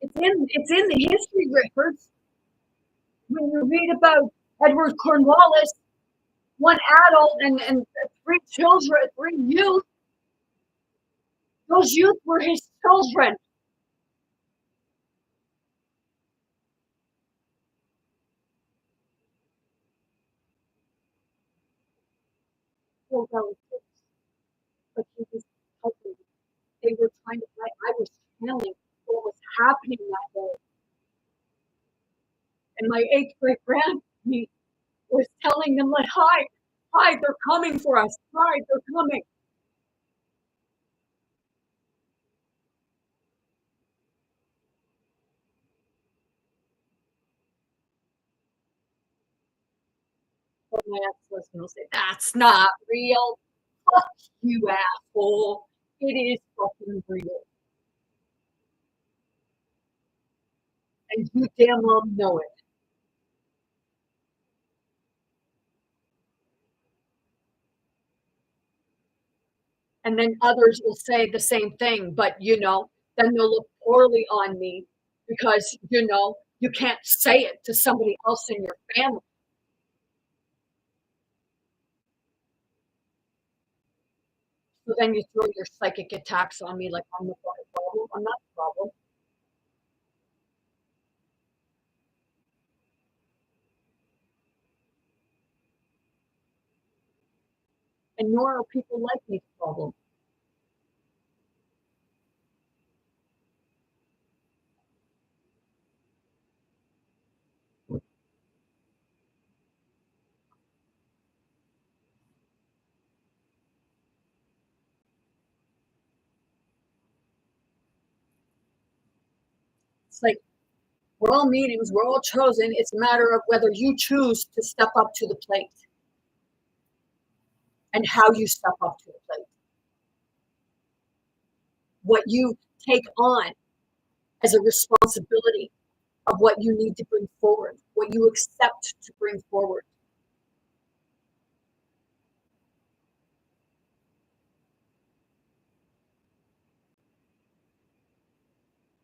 It's in the history records when you read about Edward Cornwallis, one adult and three children, three youth. Those youth were his children. Well, but he was helping. They were trying to fight. I was channeling what was happening that day. And my eighth grade grandme was telling them, like, hide, they're coming for us. Hide, they're coming. But my ex-husband will say, that's not real. Fuck you, asshole. It is fucking real. And you damn well know it. And then others will say the same thing, but then they'll look poorly on me because you can't say it to somebody else in your family. So then you throw your psychic attacks on me like I'm the problem. I'm not the problem. And nor are people like me the problem. It's like we're all meetings, we're all chosen. It's a matter of whether you choose to step up to the plate and how you step up to the plate. What you take on as a responsibility of what you need to bring forward, what you accept to bring forward.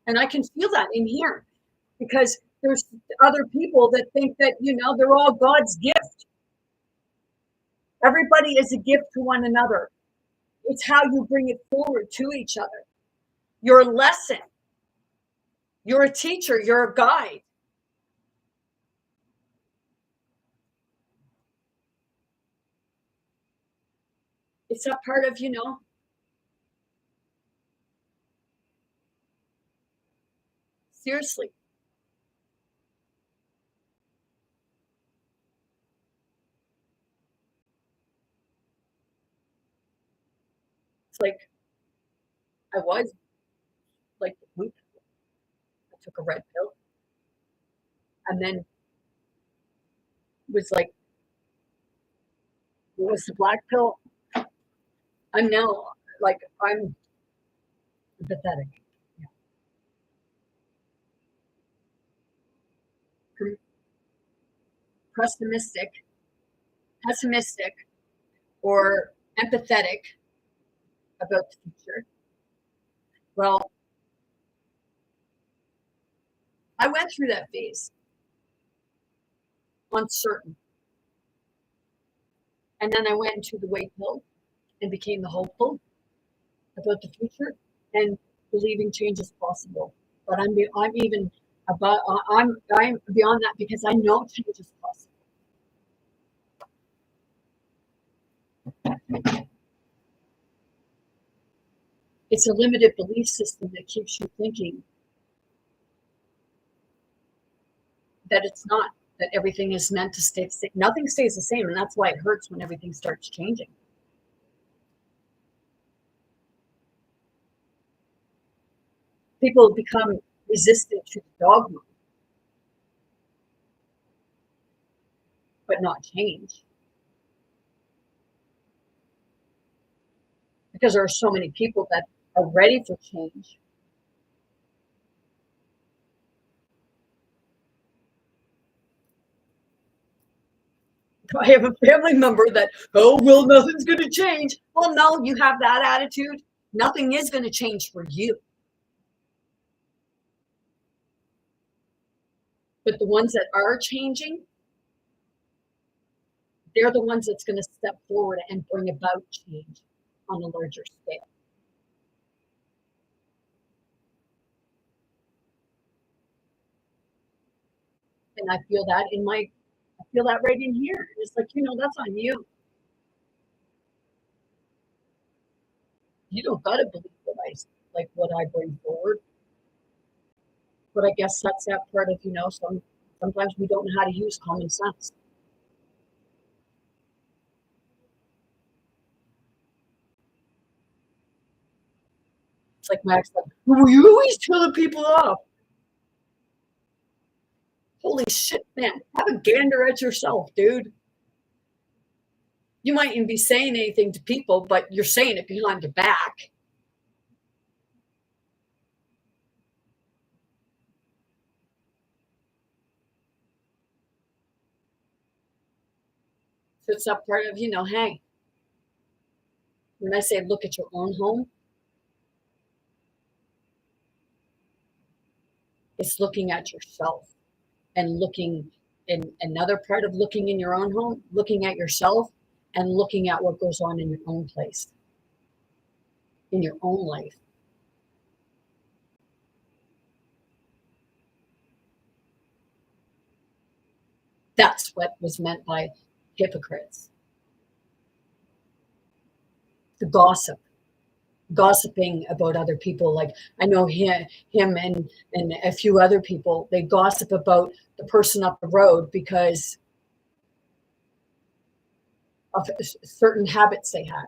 And I can feel that in here because there's other people that think that, they're all God's gift. Everybody is a gift to one another. It's how you bring it forward to each other. You're a lesson. You're a teacher. You're a guide. It's a part of, seriously. It's like I was like the blue pill. I took a red pill and then was like, what was the black pill? I'm now like, I'm pathetic. Pessimistic, pessimistic, or empathetic about the future. Well, I went through that phase. uncertain. And then I went into the white pill and became the hopeful about the future and believing change is possible. But I'm even about I'm beyond that because I know change is possible. It's a limited belief system that keeps you thinking that it's not, that everything is meant to stay the same. Nothing stays the same, and that's why it hurts when everything starts changing. People become resistant to dogma, but not change. Because there are so many people that are ready for change. I have a family member that, oh, well, nothing's going to change. Well, no, you have that attitude. Nothing is going to change for you. But the ones that are changing, they're the ones that's going to step forward and bring about change on a larger scale. And I feel that I feel that right in here. It's like, that's on you. You don't got to believe what I bring forward. But I guess that's that part of, sometimes we don't know how to use common sense. It's like my ex, like, well, you always telling people off. Holy shit, man. Have a gander at yourself, dude. You mightn't be saying anything to people, but you're saying it behind your back. So it's that part of, hey, when I say look at your own home, it's looking at yourself and looking in another part of looking in your own home, looking at yourself and looking at what goes on in your own place, in your own life. That's what was meant by hypocrites. The gossiping about other people. Like I know him and a few other people, they gossip about the person up the road because of certain habits they had.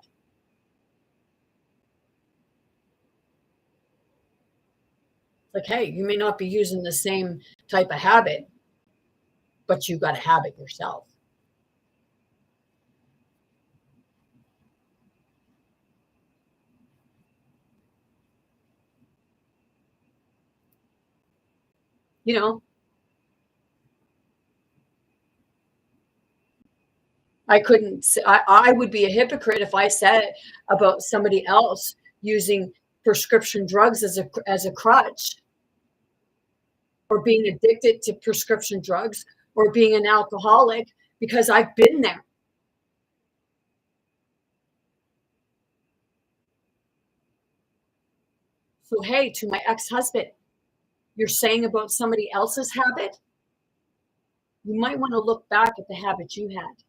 Like, hey, you may not be using the same type of habit, but you got a habit yourself. You know, I would be a hypocrite if I said about somebody else using prescription drugs as a crutch, or being addicted to prescription drugs, or being an alcoholic, because I've been there. So, hey, to my ex-husband, you're saying about somebody else's habit, you might want to look back at the habit you had,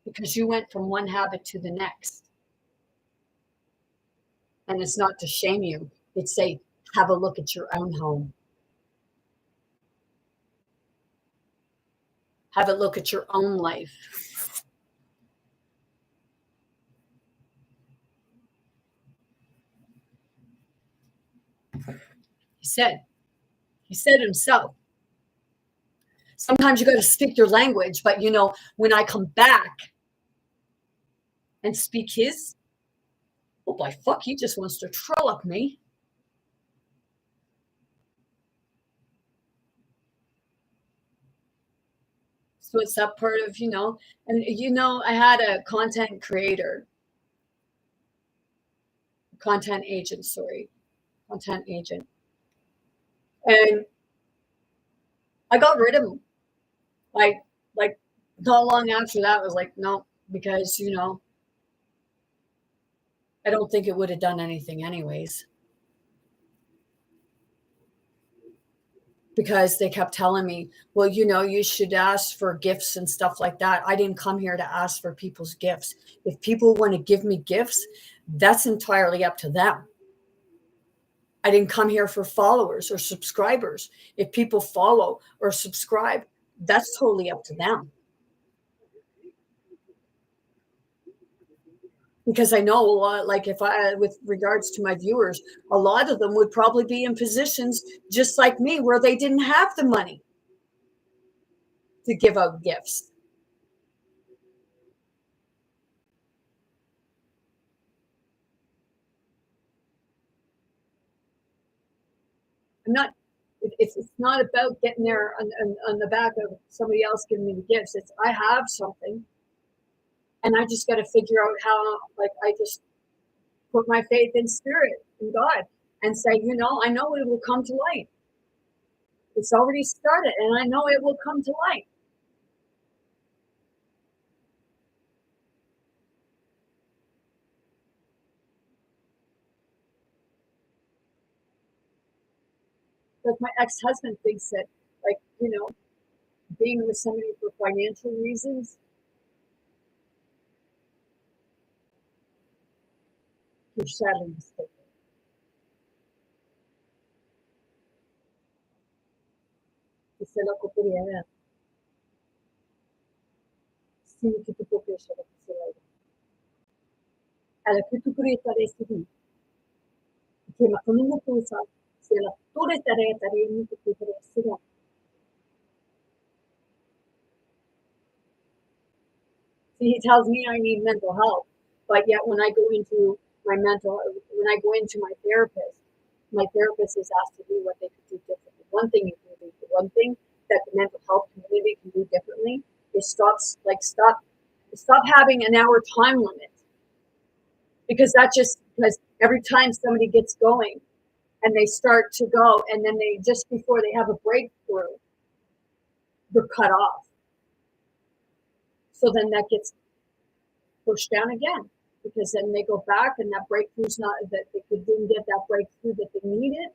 because you went from one habit to the next. And it's not to shame you, it's say, have a look at your own home. Have a look at your own life. He said himself, sometimes you got to speak your language, but when I come back and speak his, oh boy, fuck, he just wants to trollop me. So it's that part of, and I had a content agent, and I got rid of them. Like not long after that, I was like, no, because I don't think it would have done anything anyways. Because they kept telling me, well, you should ask for gifts and stuff like that. I didn't come here to ask for people's gifts. If people want to give me gifts, that's entirely up to them. I didn't come here for followers or subscribers. If people follow or subscribe, that's totally up to them. Because I know a lot, like if I, with regards to my viewers, a lot of them would probably be in positions just like me where they didn't have the money to give out gifts. I'm not, it's not about getting there on the back of somebody else giving me the gifts. It's, I have something and I just got to figure out how, like, I just put my faith in spirit, in God, and say, I know it will come to light. It's already started and I know it will come to light. Like my ex-husband thinks that, like, being with somebody for financial reasons, you're sadly mistaken. Dice la cotidiana, sí, que tu propio se lo que se la a la que tu curita resti che ma con una cosa se la tore tare tare ni que tu resti. See, he tells me I need mental health, but yet when I go into when I go into my therapist is asked to do what they could do differently. One thing you can do, the one thing that the mental health community can do differently is stop having an hour time limit, because that just, because every time somebody gets going and they start to go and then they, just before they have a breakthrough, they're cut off. So then that gets pushed down again, because then they go back and that breakthrough's not, that they didn't get that breakthrough that they needed.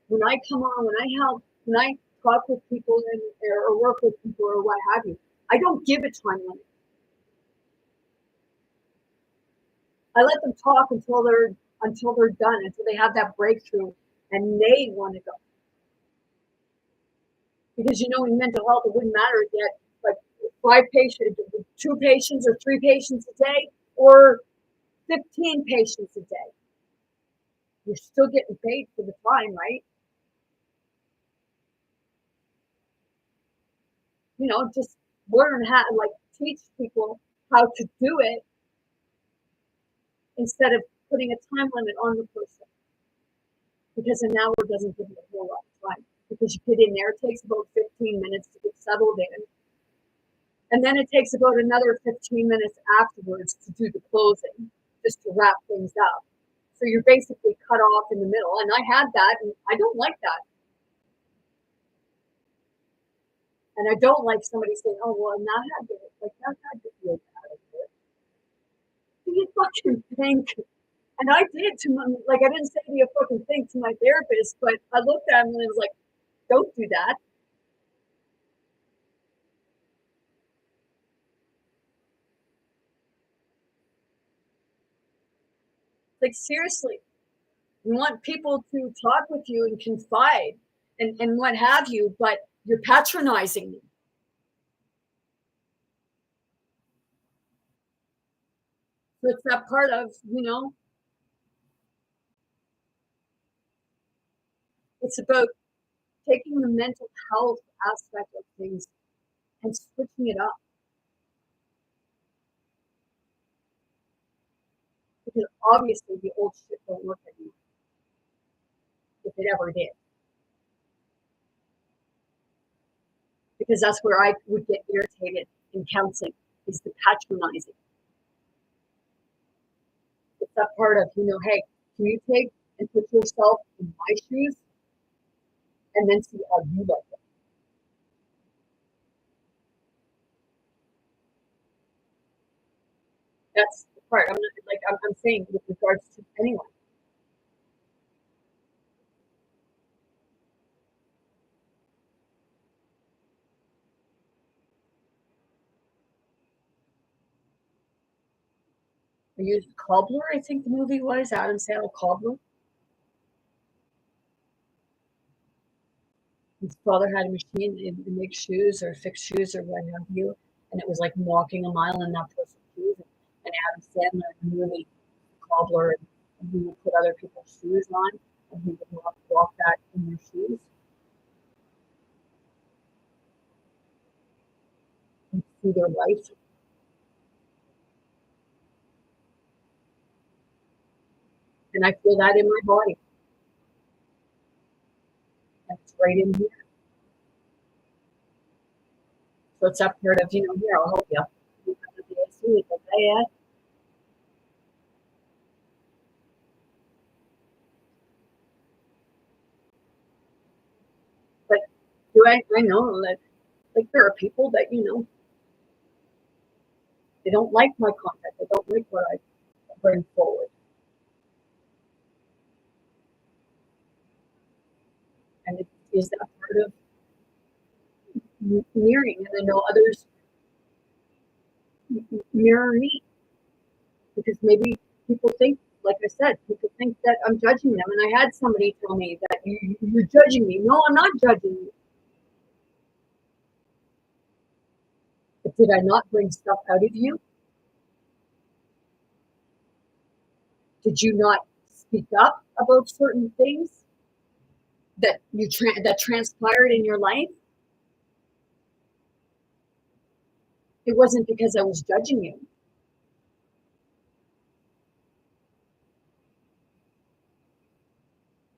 When I come on, when I talk with people or work with people or what have you, I don't give a time limit. I let them talk until they're done, until they have that breakthrough and they want to go. Because in mental health, it wouldn't matter if you had like 5 patients, 2 patients, or 3 patients a day, or 15 patients a day. You're still getting paid for the time, right? Just learn how, like, teach people how to do it instead of putting a time limit on the person. Because an hour doesn't give you a whole lot of time. Because you get in there, it takes about 15 minutes to get settled in. And then it takes about another 15 minutes afterwards to do the closing, just to wrap things up. So you're basically cut off in the middle. And I had that, and I don't like that. And I don't like somebody saying, oh, well, now I had to, like, now I had to feel bad of it. Do you fucking think? And I did to my, like, I didn't say do you fucking think to my therapist, but I looked at him and I was like, don't do that. Like, seriously, you want people to talk with you and confide and what have you, but you're patronizing them. So it's that part of, it's about taking the mental health aspect of things and switching it up. Because obviously the old shit don't work anymore, if it ever did. Because that's where I would get irritated in counseling, is the patronizing. It's that part of, hey, can you take and put yourself in my shoes? and then see how you like it. That's the part. I'm saying with regards to anyone. I used Cobbler, I think the movie was Adam Sandler Cobbler. His father had a machine to make shoes or fix shoes or what have you, and it was like walking a mile in that person's shoes. And Adam Sandler in the movie Cobbler, and he would put other people's shoes on, and he would walk that in their shoes and see their life. And I feel that in my body. That's right in here. So it's up part of, here, I'll help you. But I know that like there are people that, they don't like my content. They don't like what I bring forward. And it is that part of mirroring. And I know others mirror me because maybe people think, like I said, people think that I'm judging them. And I had somebody tell me that you're judging me. No, I'm not judging you. But did I not bring stuff out of you? Did you not speak up about certain things that that transpired in your life? It wasn't because I was judging you.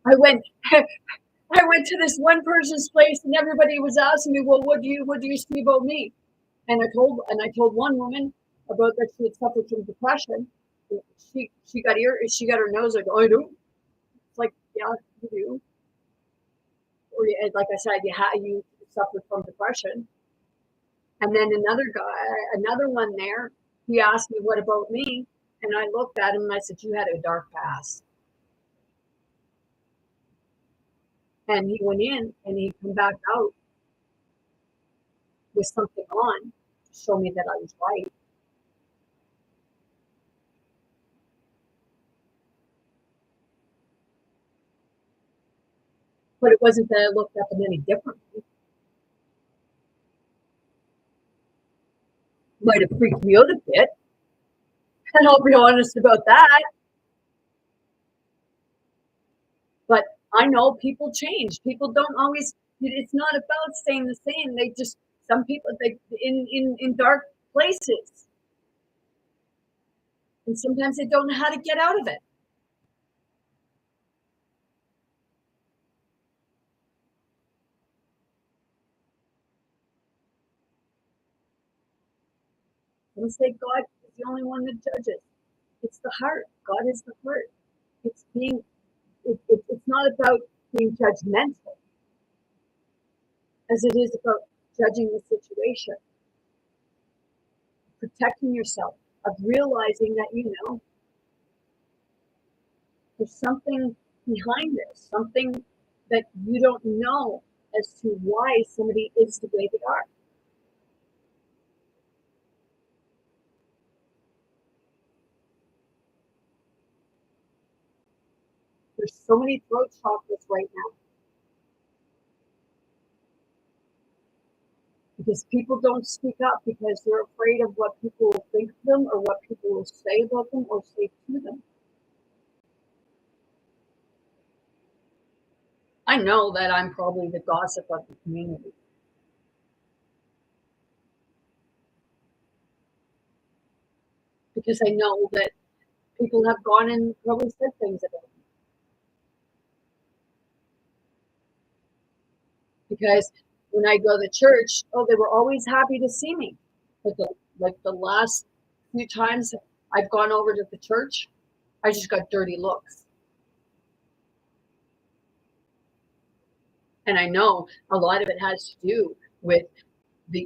I went I went to this one person's place and everybody was asking me, well, what do you see about me? And I told one woman about that she had suffered from depression. She got her nose like, oh, I do. It's like, yeah, you do. Or like I said, you suffered from depression. And then another one there, he asked me, what about me? And I looked at him and I said, you had a dark past. And he went in and he come back out with something on to show me that I was right. But it wasn't that I looked at them any differently. Might have freaked me out a bit. And I'll be honest about that. But I know people change. People don't always, it's not about staying the same. They just, some people, in dark places. And sometimes they don't know how to get out of it. And say God is the only one that judges. It's the heart. God is the heart. It's being, it's not about being judgmental as it is about judging the situation, protecting yourself, of realizing that, there's something behind this, something that you don't know as to why somebody is the way they are. There's so many throat chakras right now because people don't speak up because they're afraid of what people will think of them or what people will say about them or say to them. I know that I'm probably the gossip of the community. Because I know that people have gone and probably said things about me. Because when I go to church, oh, they were always happy to see me. But the last few times I've gone over to the church, I just got dirty looks. And I know a lot of it has to do with the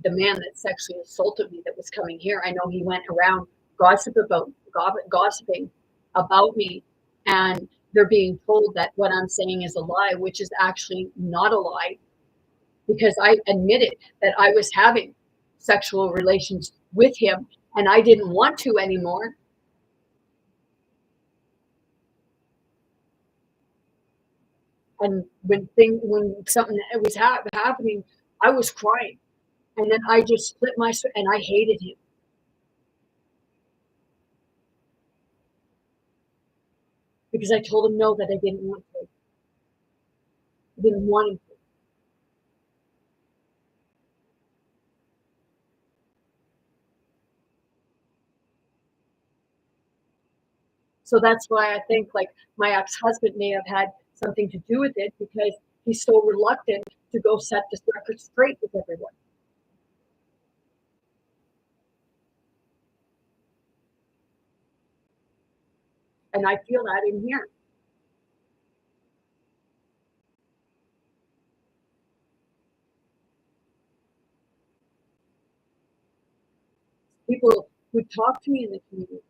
man that sexually assaulted me that was coming here. I know he went around gossiping about me, and they're being told that what I'm saying is a lie, which is actually not a lie, because I admitted that I was having sexual relations with him and I didn't want to anymore. And when something was happening, I was crying, and then I just split my and I hated him because I told him no, that I didn't want to. I didn't want him to. So that's why I think like my ex-husband may have had something to do with it, because he's so reluctant to go set this record straight with everyone. And I feel that in here. People would talk to me in the community,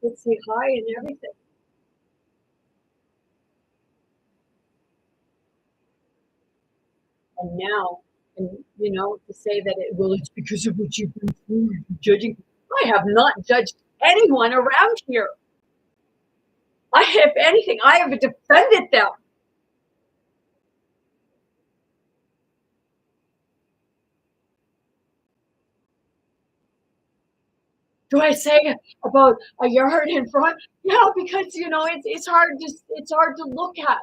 would say hi and everything. And now, and to say that it's because of what you've been through, you're judging. I have not judged anyone around here. If anything, I have defended them. Do I say about a yard in front? Yeah, because it's hard to look at.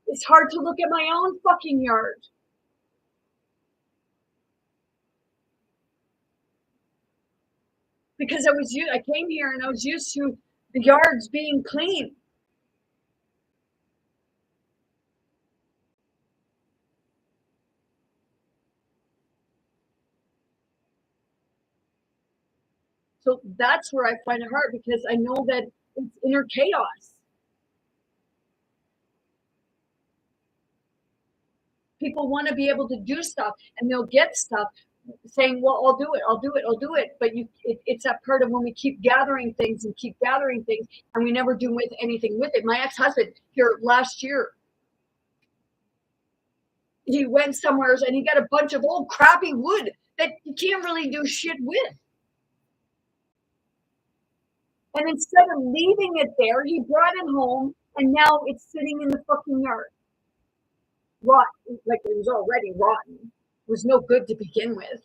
It's hard to look at my own fucking yard. Because I came here and I was used to the yards being clean. So that's where I find it hard, because I know that it's inner chaos. People want to be able to do stuff, and they'll get stuff saying, well, I'll do it. But it's that part of when we keep gathering things and keep gathering things, and we never do anything with it. My ex-husband here last year, he went somewhere and he got a bunch of old crappy wood that you can't really do shit with. And instead of leaving it there, he brought it home, and now it's sitting in the fucking yard. Rotten, like it was already rotten. It was no good to begin with.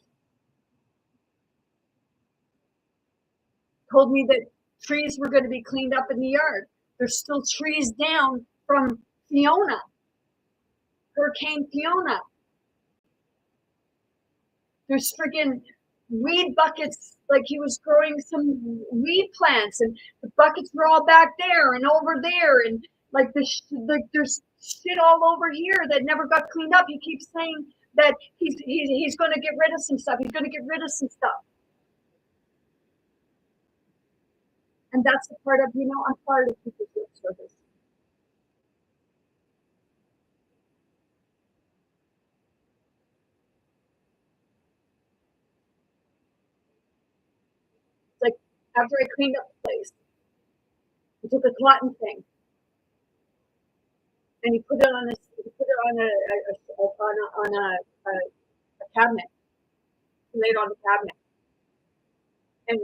Told me that trees were going to be cleaned up in the yard. There's still trees down from Fiona, Hurricane Fiona. There's friggin' weed buckets, like he was growing some weed plants, and the buckets were all back there and over there, and there's shit all over here that never got cleaned up. He keeps saying that he's going to get rid of some stuff. He's going to get rid of some stuff. And that's the part of, I'm part of people's service. It's like after I cleaned up the place, he took a cotton thing and he put it on a cabinet. He laid it on the cabinet, and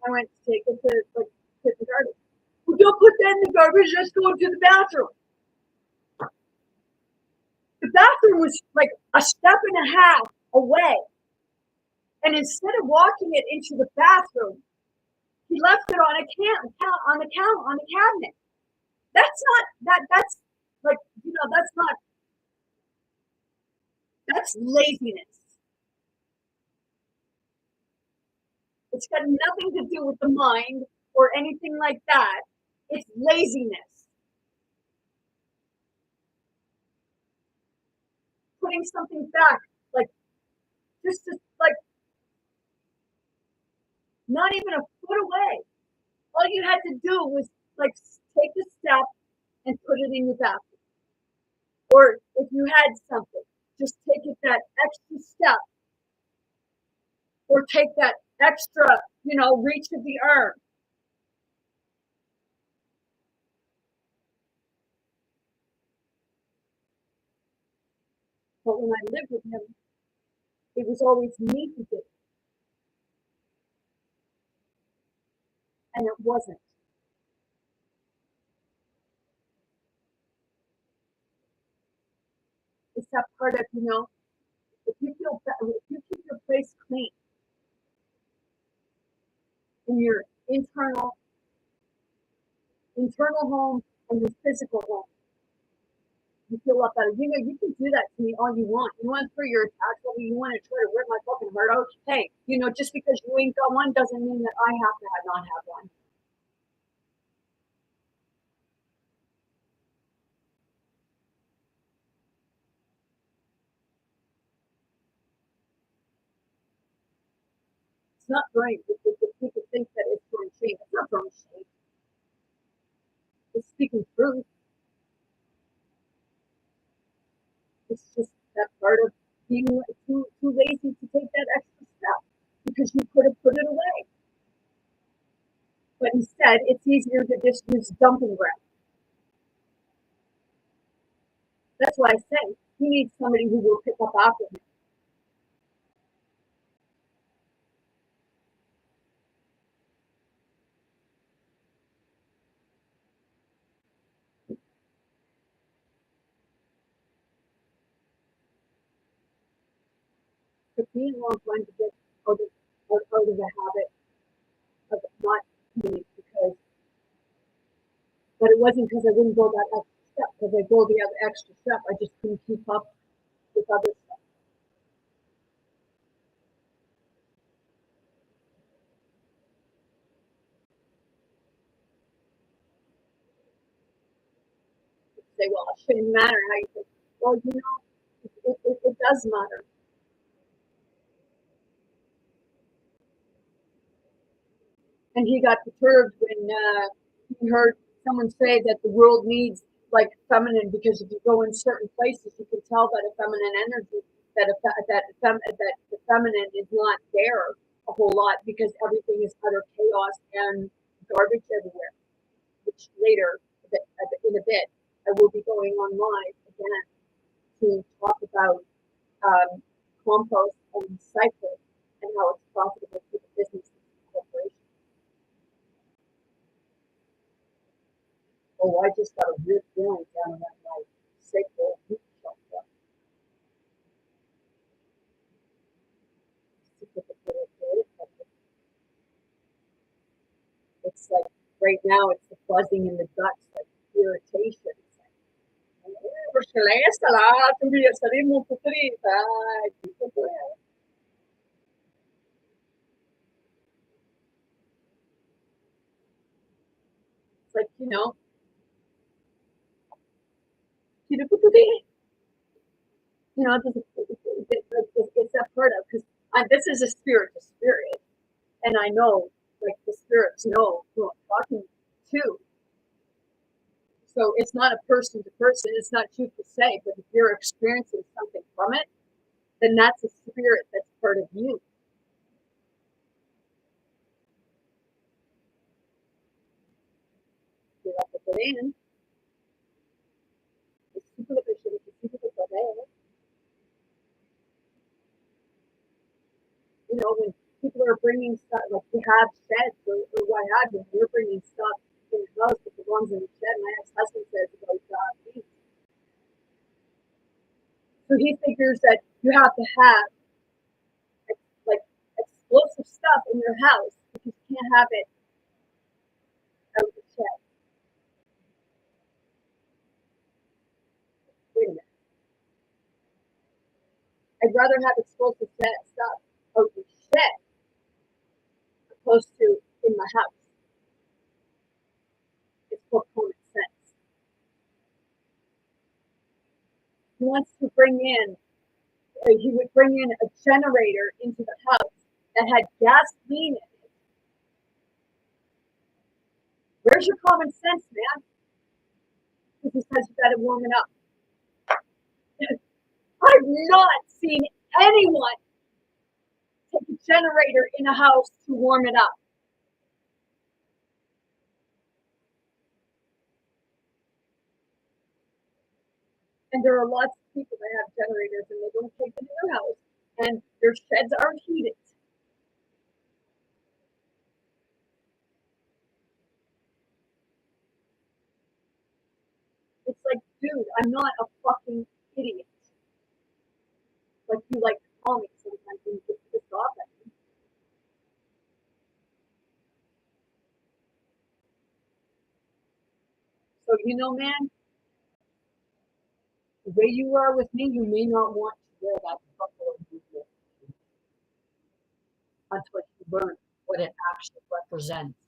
I went to take it to put the garbage. Well, don't put that in the garbage. Just go into the bathroom. The bathroom was like a step and a half away, and instead of walking it into the bathroom, he left it on on the cabinet. That's not that. That's like that's not that's laziness. It's got nothing to do with the mind or anything like that. It's laziness. Putting something back, like like not even a foot away. All you had to do was like take the step and put it in your bathroom. Or if you had something, just take it that extra step, or take that extra, reach of the arm. But when I lived with him, it was always me who did it, and it wasn't. It's that part of, if you keep your place clean in your internal home and your physical home, you feel a lot better. You can do that to me all you want. You want to throw your attacks over, you want to try to rip my fucking heart out. Hey, just because you ain't got one doesn't mean that I have to not have one. It's not right if people think that it's throwing shade. It's not throwing shade. It's speaking truth. It's just that part of being too lazy to take that extra step because you could have put it away. But instead, it's easier to just use dumping ground. That's why I say he needs somebody who will pick up after him. Took me a long time to get out of the habit of not eating but it wasn't because I didn't go that extra step. Because I go the other extra step, I just couldn't keep up with other stuff. Say, well, it shouldn't matter how you think. Well, it does matter. And he got perturbed when he heard someone say that the world needs like feminine, because if you go in certain places, you can tell that a feminine energy, that the feminine is not there a whole lot because everything is utter chaos and garbage everywhere. Which later, in a bit, I will be going on live again to talk about compost and recycle and how it's profitable for the business and corporation. Oh, I just got a weird feeling down in that my sacral root chakra. It's like right now it's the buzzing in the guts, like irritation. It's like, it's that part of, because this is a spirit to spirit, and I know, like, the spirits know who I'm talking to. So it's not a person to person, it's not you to say, but if you're experiencing something from it, then that's a spirit that's part of you. You have to put in. When people are bringing stuff, like we have sheds or what have you, we're bringing stuff in the house that belongs in the shed. My ex-husband says about meat. So he figures that you have to have like explosive stuff in your house because you can't have it out of the shed. Wait a minute. I'd rather have explosive stuff out of the shed opposed to in my house. It's called common sense. He wants to bring in, he would bring in a generator into the house that had gasoline in it. Where's your common sense, man? Because he says you got to warm it up. I've not seen anyone take a generator in a house to warm it up. And there are lots of people that have generators and they don't take them in their house, and their sheds aren't heated. It's like, dude, I'm not a fucking idiot. Like you like to call me sometimes when you get pissed off at me. So man, the way you are with me, you may not want to wear that buffalo boots until you learn what it actually represents.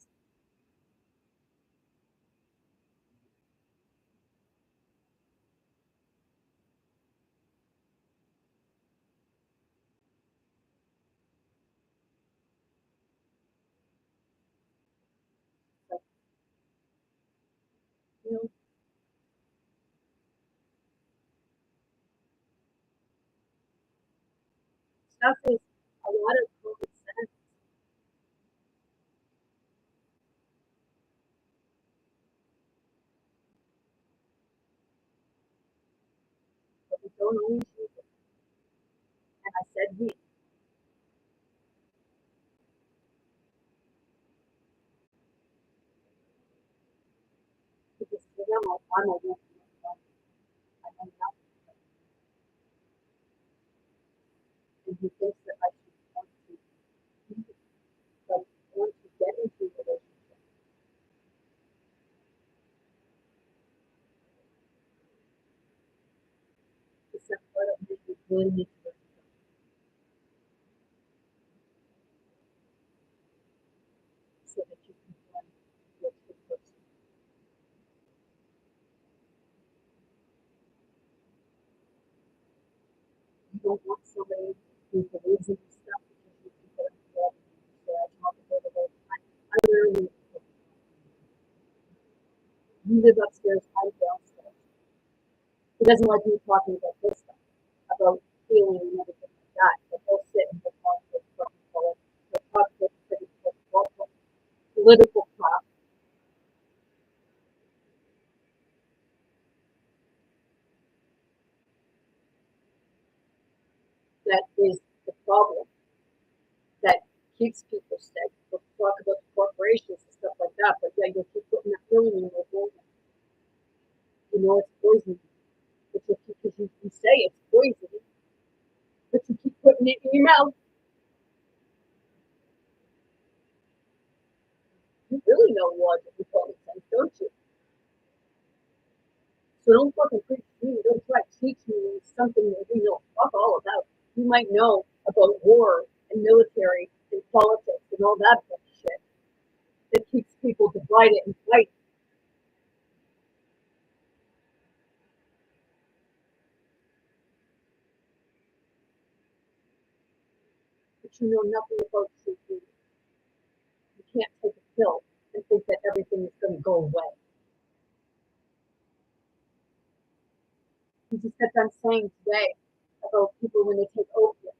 But, you know, stuff is a lot of common sense, but we don't always use it. And I said we, because to them, I'm a woman. I know nothing. And he thinks that I should want to, like, want to get into a relationship. Except what I think we really need to work so that you can find what's the person. You don't want somebody who believes in this stuff because you can get involved in it. So I talk about it all the time. I literally, you live upstairs, I live downstairs. He doesn't like me talking about this stuff, about feeling and everything like that. But he'll sit and he'll talk with fucking color. He'll talk with political crap that is the problem that keeps people sick. We'll talk about the corporations and stuff like that, but yeah, you'll keep putting that feeling in your brain. You know it's poison. But you say it's poison, but you keep putting it in your mouth. You really know logic and common sense, don't you? So don't fucking preach to me. Don't try to teach me something that we know fuck all about. You might know about war and military and politics and all that bullshit that keeps people divided and fighting. But you know nothing about truth. You can't take a pill and think that everything is going to go away. You just kept on saying today about people when they take opiates.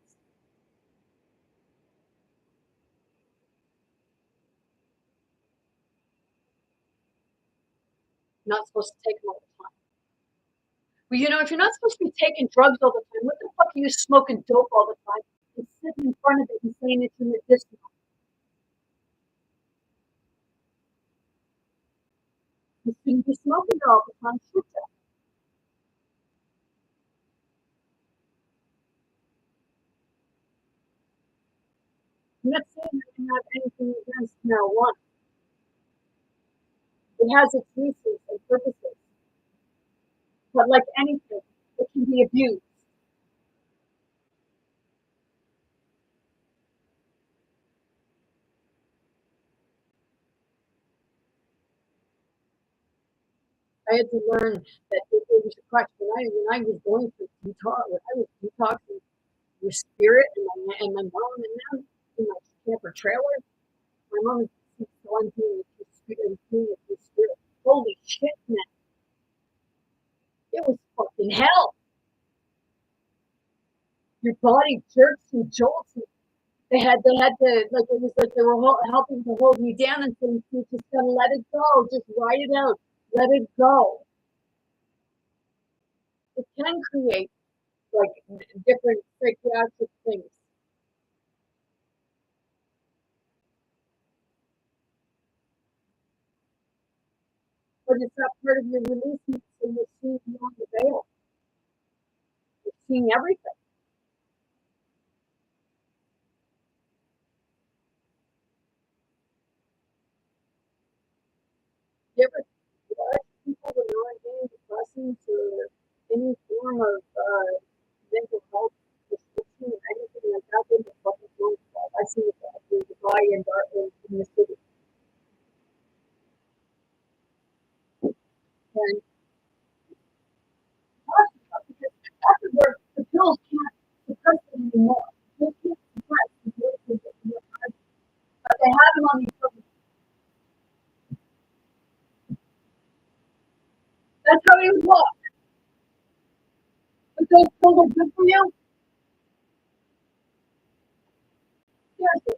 Not supposed to take them all the time. Well, if you're not supposed to be taking drugs all the time, what the fuck are you smoking dope all the time and sitting in front of it and saying it's in the distance? You shouldn't be smoking it all the time, should you? I'm not saying that you have anything against marijuana. It has its uses and purposes. But like anything, it can be abused. I had to learn that it was a crutch. When I was going through detox, when I was detoxing your spirit and my mom and them in my camper trailer, my mom was telling me with your spirit. Holy shit, man. It was fucking hell. your body jerks and jolts. They had to, like, it was like they were helping to hold me down and saying, you just gotta let it go. Just write it out. Let it go. It can create, like, different psychiatric things. But it's not part of your release, so you're seeing beyond the veil. You're seeing everything. Different people that are on antidepressants or any form of mental health prescription or anything like that, they just fucking don't stop. I see it in Dubai and in the city. And after work, the pills can't suppress it anymore. They can't suppress the voices that you have. But they have them on these pills. That's how he would walk. But those pills are good for you? Seriously.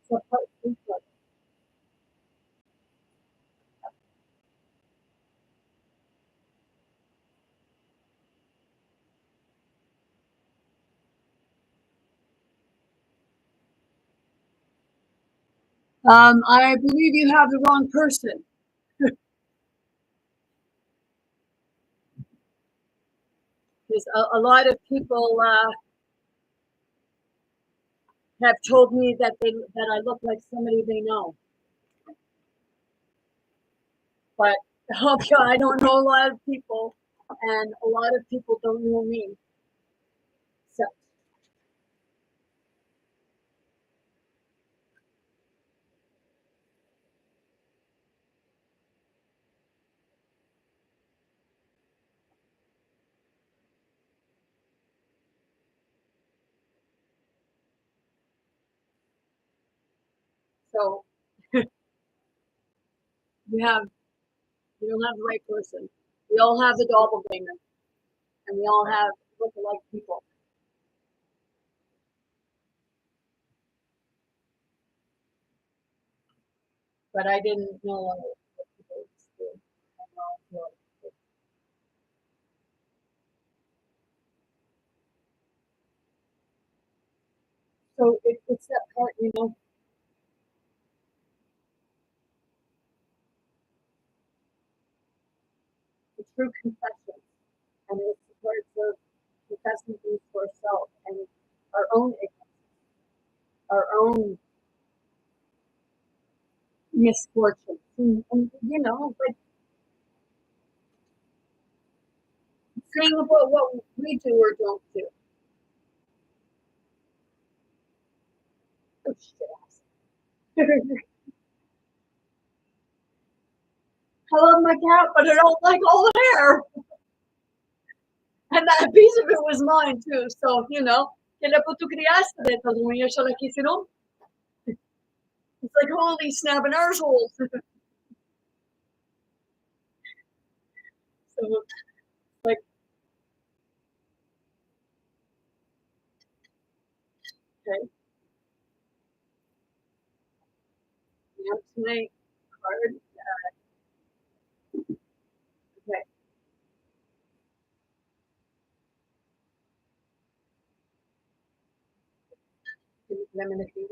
So, I believe you have the wrong person. Because a lot of people have told me that I look like somebody they know. But I don't know a lot of people, and a lot of people don't know me. So, so you don't have the right person. We all have the doppelganger, and we all have look-alike people. But I didn't know what people did. So it's that part, the true confession, and it's the parts of confessing things to ourselves and our own ignorance, our own misfortunes, and but saying about what we do or don't do. Oh, shit. I love my cat, but I don't like all the hair. And that piece of it was mine too. So, que le tu criaste de todo mundo, yo la quisieron. It's like, holy snapping arseholes. So, like, okay, tonight, card. Okay, I'm going to do it.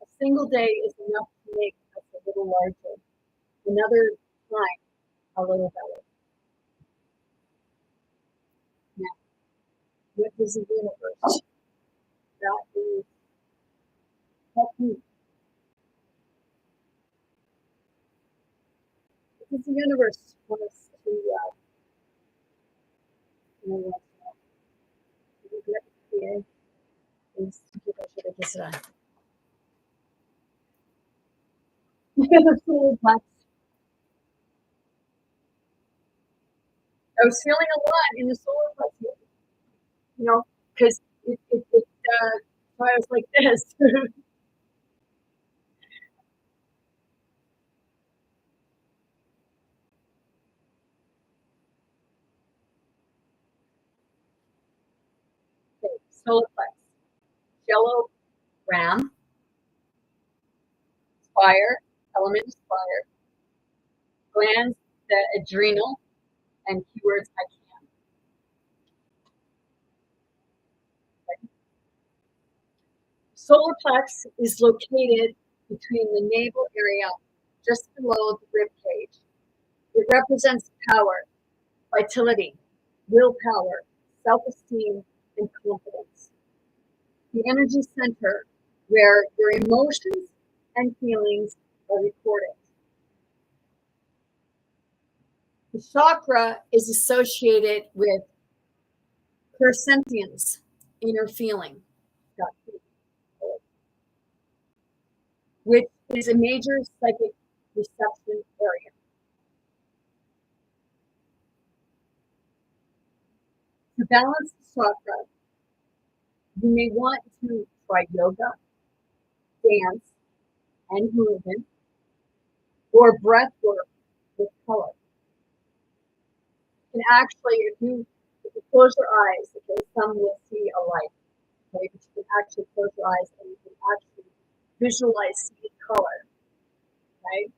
A single day is enough to make us a little larger. Another time, a little better. Now, what is the universe? That is technique. What does the universe want us to know? Is to give us this on. The solar plex. I was feeling a lot in the solar plex, you know, because so I was like this. Okay, solar plex, yellow ram, fire, element is fire, glands, the adrenal, and keywords I can. Okay. Solar plex is located between the navel area, just below the rib cage. It represents power, vitality, willpower, self-esteem, and confidence. The energy center where your emotions and feelings are recorded. The chakra is associated with clairsentience, inner feeling, which is a major psychic reception area. To balance the chakra, you may want to try yoga, dance, and movement, or breath work with color. And actually, if you close your eyes, okay, some will see a light, okay, but you can actually close your eyes and you can actually visualize see color, right?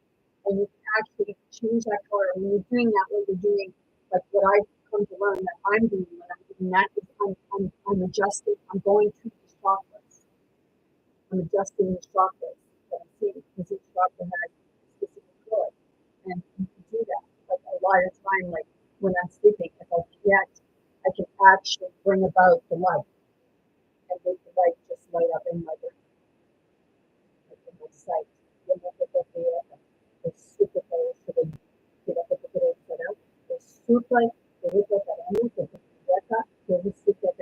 And you can actually change that color. And when you're doing that, what you're doing, like what I've come to learn that I'm doing when I'm doing that is I'm adjusting, I'm going to the chakras. I'm adjusting the chakras that I'm seeing because each chakra has a specific color. And you can do that. Like a lot of time, like when I'm sleeping, if I connect, I can actually bring about the light and make the light just light up in my brain, like in my sight. Es súper padre, que la foto que será, es súper, para mí, que es súper,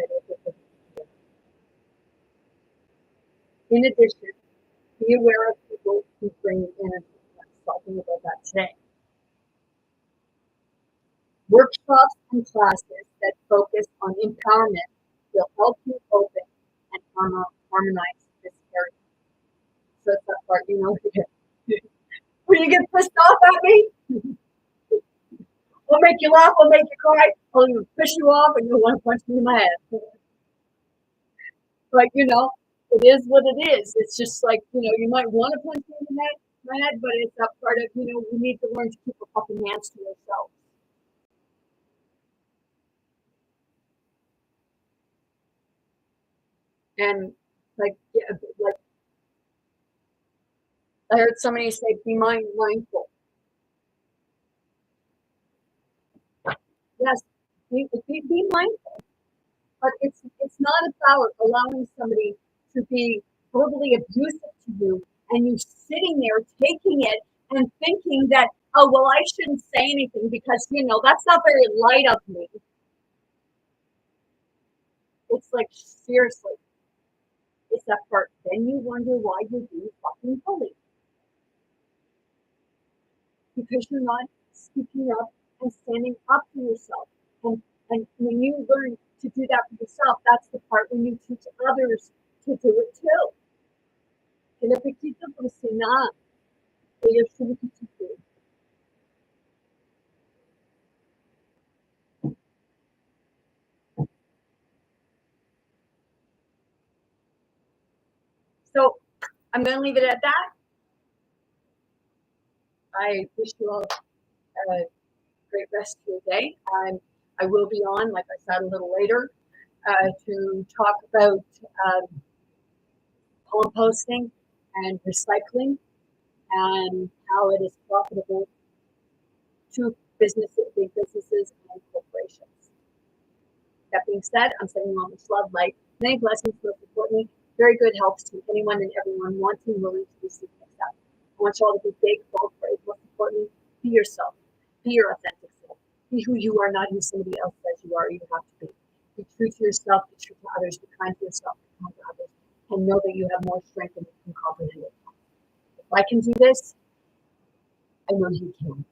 in addition, be aware of people who bring energy. I'm talking about that today. Workshops and classes that focus on empowerment will help you open and harmonize this area. So it's that part, you know, when you get pissed off at me, I'll make you laugh, I'll make you cry, I'll push you off, and you'll want to punch me in my head. But, you know, it is what it is. It's just like, you know, you might want to punch me in my head, but it's that part of, you know, we need to learn to keep our fucking hands to ourselves. And like, yeah, like I heard somebody say, be mindful. Yes, be mindful, but it's not about allowing somebody to be verbally abusive to you and you sitting there taking it and thinking that, oh well, I shouldn't say anything because you know that's not very light of me. It's like seriously, it's that part. Then you wonder why you're being fucking bullied because you're not speaking up and standing up for yourself. And when you learn to do that for yourself, that's the part when you teach others to do it too. Que le petite pour ensinar, ele é substituído. So I'm going to leave it at that. I wish you all a great rest of your day. I will be on, like I said, a little later to talk about poem posting and recycling and how it is profitable to businesses, big businesses, and corporations. That being said, I'm sending you all much love, light, many blessings, most importantly, very good health to anyone and everyone wanting, willing to receive next up. I want you all to be big, bold, brave, most importantly, be yourself. Be your authentic self. Be who you are, not who somebody else says you are. You have to be. Be true to yourself, be true to others, be kind to yourself, be kind to others, and know that you have more strength than you can comprehend it. If I can do this, I know you can.